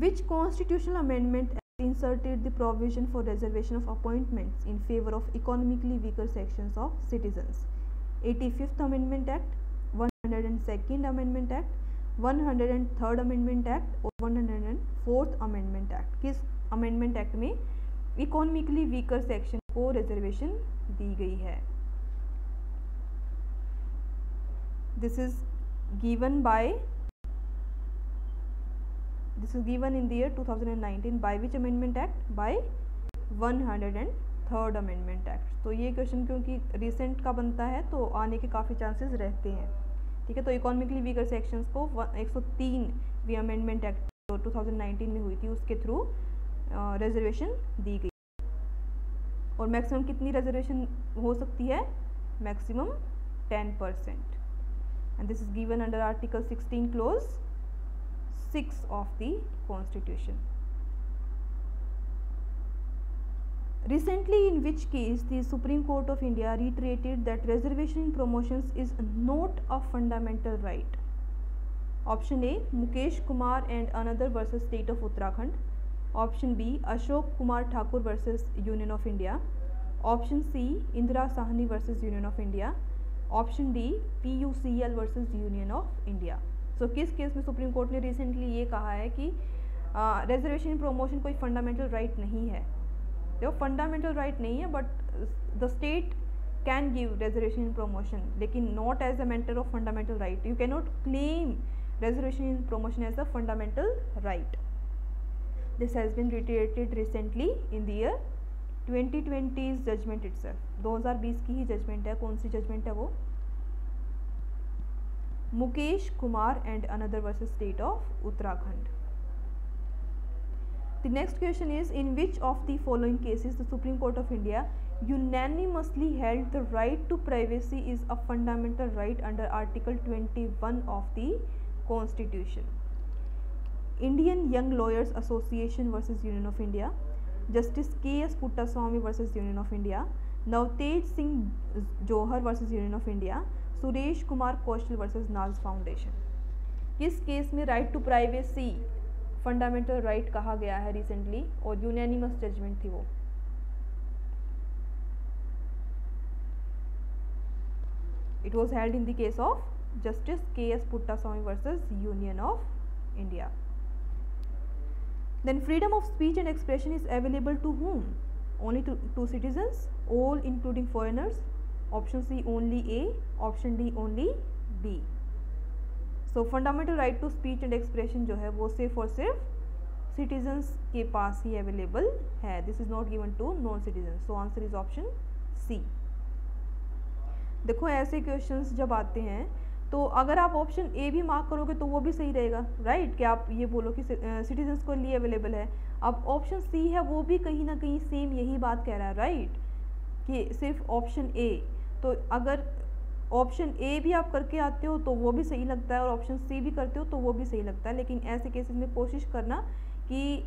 S1: Which constitutional amendment inserted the provision for reservation of appointments in favor of economically weaker sections of citizens? 85th Amendment Act, 102nd Amendment Act, 103rd Amendment Act और 104th Amendment Act. किस Amendment Act में economically weaker section को reservation दी गई है? This is given in the year 2019 by which amendment act? By 103rd Amendment Act. तो ये question क्योंकि recent का बनता है तो आने के काफ़ी चांसेस रहते हैं. ठीक है, तो इकोनॉमिकली वीकर सेक्शंस को 103वीं अमेंडमेंट एक्ट जो 2019 में हुई थी उसके थ्रू रिजर्वेशन दी गई. और मैक्सिमम कितनी रिजर्वेशन हो सकती है? Maximum 10%. And this is given under article 16 clause 6 of the Constitution. Recently, in which case the Supreme Court of India reiterated that reservation in promotions is not a fundamental right? Option A, Mukesh Kumar and another versus State of Uttarakhand. Option B, Ashok Kumar Thakur versus Union of India. Option C, Indira Sahni versus Union of India. Option D, PUCL versus Union of India. सो किस case में supreme court ने recently ये कहा है कि reservation in promotion कोई fundamental right नहीं है? जो फंडामेंटल राइट नहीं है, but the state can give reservation in promotion, लेकिन not as a matter of fundamental right. You can not claim reservation in promotion as a fundamental right. This has been reiterated recently in the year 2020 judgment itself. 2020 की ही judgement है. कौन सी judgement है वो? Mukesh Kumar and another versus state of Uttarakhand. The next question is, in which of the following cases the Supreme Court of India unanimously held the right to privacy is a fundamental right under Article 21 of the Constitution? Indian Young Lawyers Association versus Union of India, Justice K.S. Puttaswamy versus Union of India, Navtej Singh Johar versus Union of India, Suresh Kumar Kaushal versus Naz foundation. किस case में right to privacy fundamental right कहा गया है recently और unanimous judgment थी वो? It was held in the case of justice K S. Puttaswamy versus union of India. Then freedom of speech and expression is available to whom? Only to citizens, all including foreigners. Option C only A, option D only B. So fundamental right to speech and expression जो है वो सिर्फ और सिर्फ citizens के पास ही available है. This is not given to non-citizens. So answer is option C. देखो ऐसे क्वेश्चंस जब आते हैं तो अगर आप ऑप्शन ए भी मार्क करोगे तो वो भी सही रहेगा, राइट? कि आप ये बोलो कि सिटीजन्स को लिए अवेलेबल है। अब ऑप्शन सी है वो भी कहीं ना कहीं सेम यही बात कह रहा है, राइट? कि सिर्फ ऑप्शन ए, तो अगर ऑप्शन ए भी आप करके आते हो तो वो भी सही लगता है और ऑप्शन सी भी करते हो तो वो भी सही लगता है। लेकिन ऐसे केसेस में कोशिश करना कि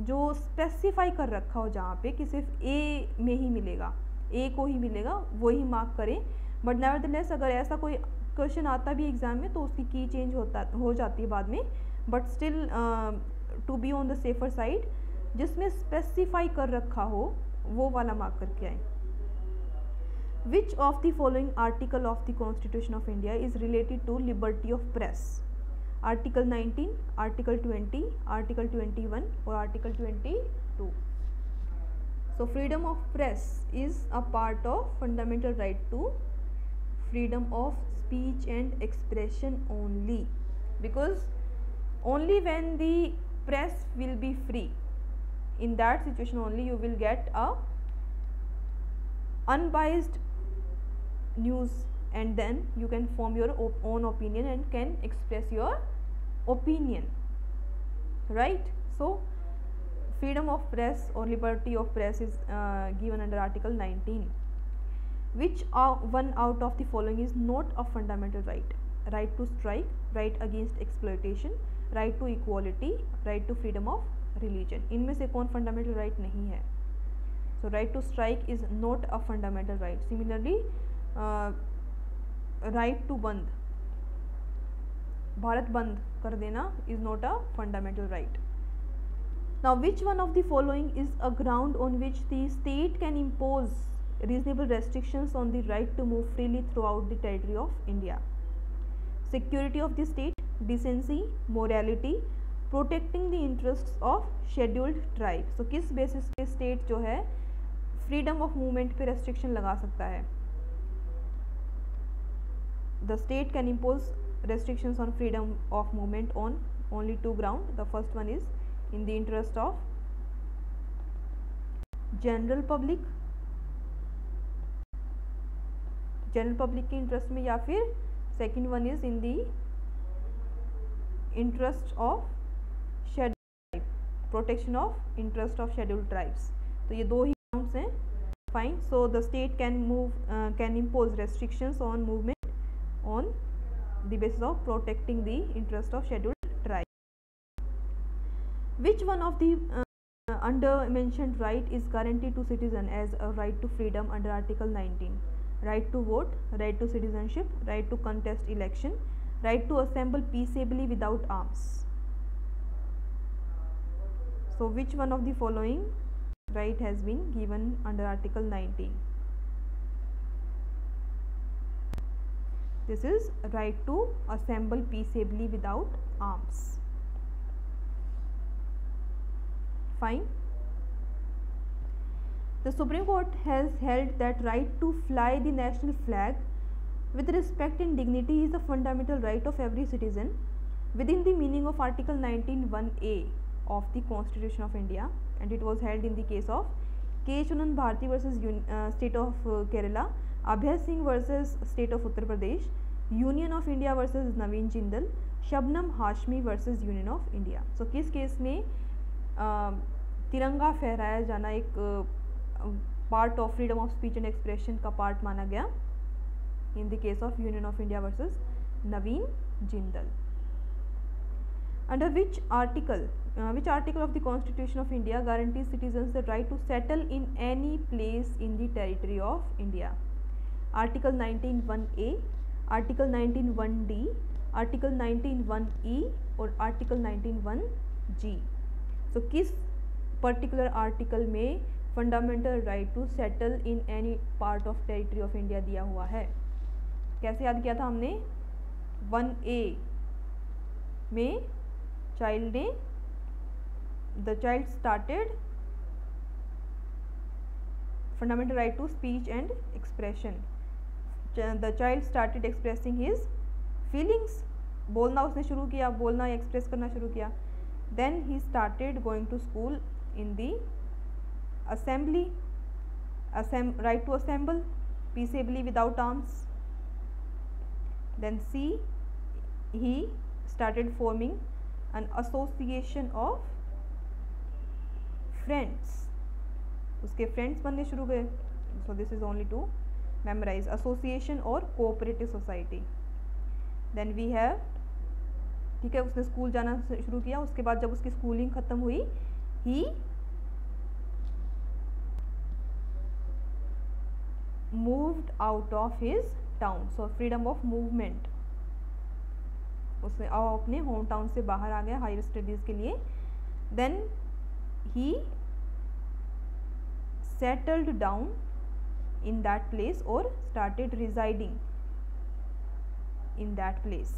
S1: जो स्पेसिफाई कर रखा हो जहाँ पे कि सिर्फ ए में ही मिलेगा, ए को ही मिलेगा, वही मार्क करें। बट नेवरदलेस अगर ऐसा कोई क्वेश्चन आता भी एग्जाम में तो उसकी की चेंज हो जाती है बाद में, but still to be on the safer side जिसमें स्पेसिफाई कर रखा हो वो वाला मार्क करके आए। Which of the following article of the constitution of India is related to liberty of press? Article 19, article 20, article 21 और article 22। So freedom of press is a part of fundamental right to freedom of speech and expression only, because only when the press will be free, in that situation only you will get a unbiased news and then you can form your own opinion and can express your opinion, right? So freedom of press or liberty of press is given under article 19. Which one out of the following is not a fundamental right? Right to strike, right against exploitation, right to equality, right to freedom of religion. इनमें से कौन fundamental right नहीं है? So right to strike is not a fundamental right. Similarly, right to बंद, भारत बंद कर देना is not a fundamental right. Now which one of the following is a ground on which the state can impose reasonable restrictions on the right to move freely throughout the territory of India? Security of the state, decency, morality, protecting the interests of scheduled tribes. So किस basis पे state जो है freedom of movement पे restriction लगा सकता है? The state can impose restrictions on freedom of movement on only two grounds. The first one is in the interest of general public के interest में, या फिर second one is in the interest of scheduled tribe, protection of interest of scheduled tribes. तो ये दो ही grounds हैं, fine. So the state can impose restrictions on movement on the basis of protecting the interest of scheduled tribe. Which one of the under mentioned right is guaranteed to citizen as a right to freedom under article 19? Right to vote, right to citizenship, right to contest election, right to assemble peaceably without arms. So which one of the following right has been given under article 19? This is right to assemble peaceably without arms. Fine. The Supreme Court has held that right to fly the national flag with respect and dignity is a fundamental right of every citizen within the meaning of Article 19(1)(a) of the Constitution of India, and it was held in the case of K. Chunan Bharti versus State of Kerala, Abhay Singh versus State of Uttar Pradesh, Union of India versus Naveen Jindal, Shabnam Hashmi versus Union of India. So किस case में तिरंगा फहराया जाना एक part of freedom of speech and expression का part माना गया इन the case of Union of India versus Naveen Jindal. Under which article of the Constitution of India guarantees citizens the right to settle in any place in the territory of India? Article 19(1)(a), Article 19(1)(d), Article 19(1)(e और Article 19(1)(g. So किस particular article में fundamental right to settle in any part of territory of India दिया हुआ है? कैसे याद किया था हमने? 1A में चाइल्ड ने the child started fundamental right to speech and expression. The child started expressing his feelings. बोलना उसने शुरू किया, बोलना एक्सप्रेस करना शुरू किया. Then he started going to school in the assembly, right to assemble peaceably without arms. Then C, he started forming an association of friends. उसके friends बनने शुरू गए. So this is only to memorise. Association और cooperative society. Then we have, ठीक है, उसने school जाना शुरू किया. उसके बाद जब उसकी स्कूलिंग ख़त्म हुई, he moved out of his town. So freedom of movement. उसने अपने होम टाउन से बाहर आ गया हायर स्टडीज़ के लिए. Then he settled down in that place और started residing in that place.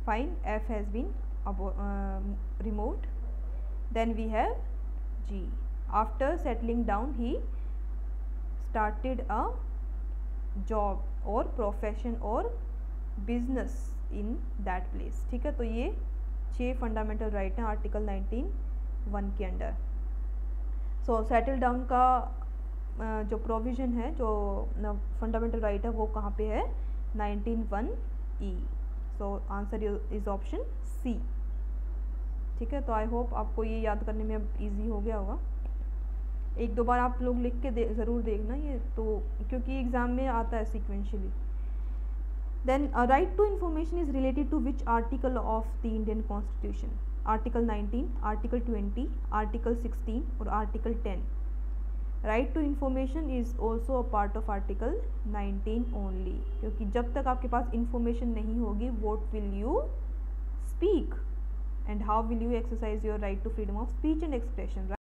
S1: Fine, F has been removed. Then we have G. After settling down, he started a job or profession or business in that place. ठीक है, तो ये 6 fundamental right हैं article 19(1) के under. सो settle down का जो provision है, जो फंडामेंटल राइट है, वो कहाँ पे है? 19(1)(e). So answer is option C. ठीक है, तो आई होप आपको ये याद करने में अब ईजी हो गया होगा. एक दो बार आप लोग लिख के ज़रूर देखना ये, तो क्योंकि एग्ज़ाम में आता है sequentially. Then a right to information is related to which article of the Indian Constitution? Article 19, Article 20, Article 16 और Article 10. Right to information is also a part of Article 19 only. क्योंकि जब तक आपके पास information नहीं होगी, what will you speak and how will you exercise your right to freedom of speech and expression, right?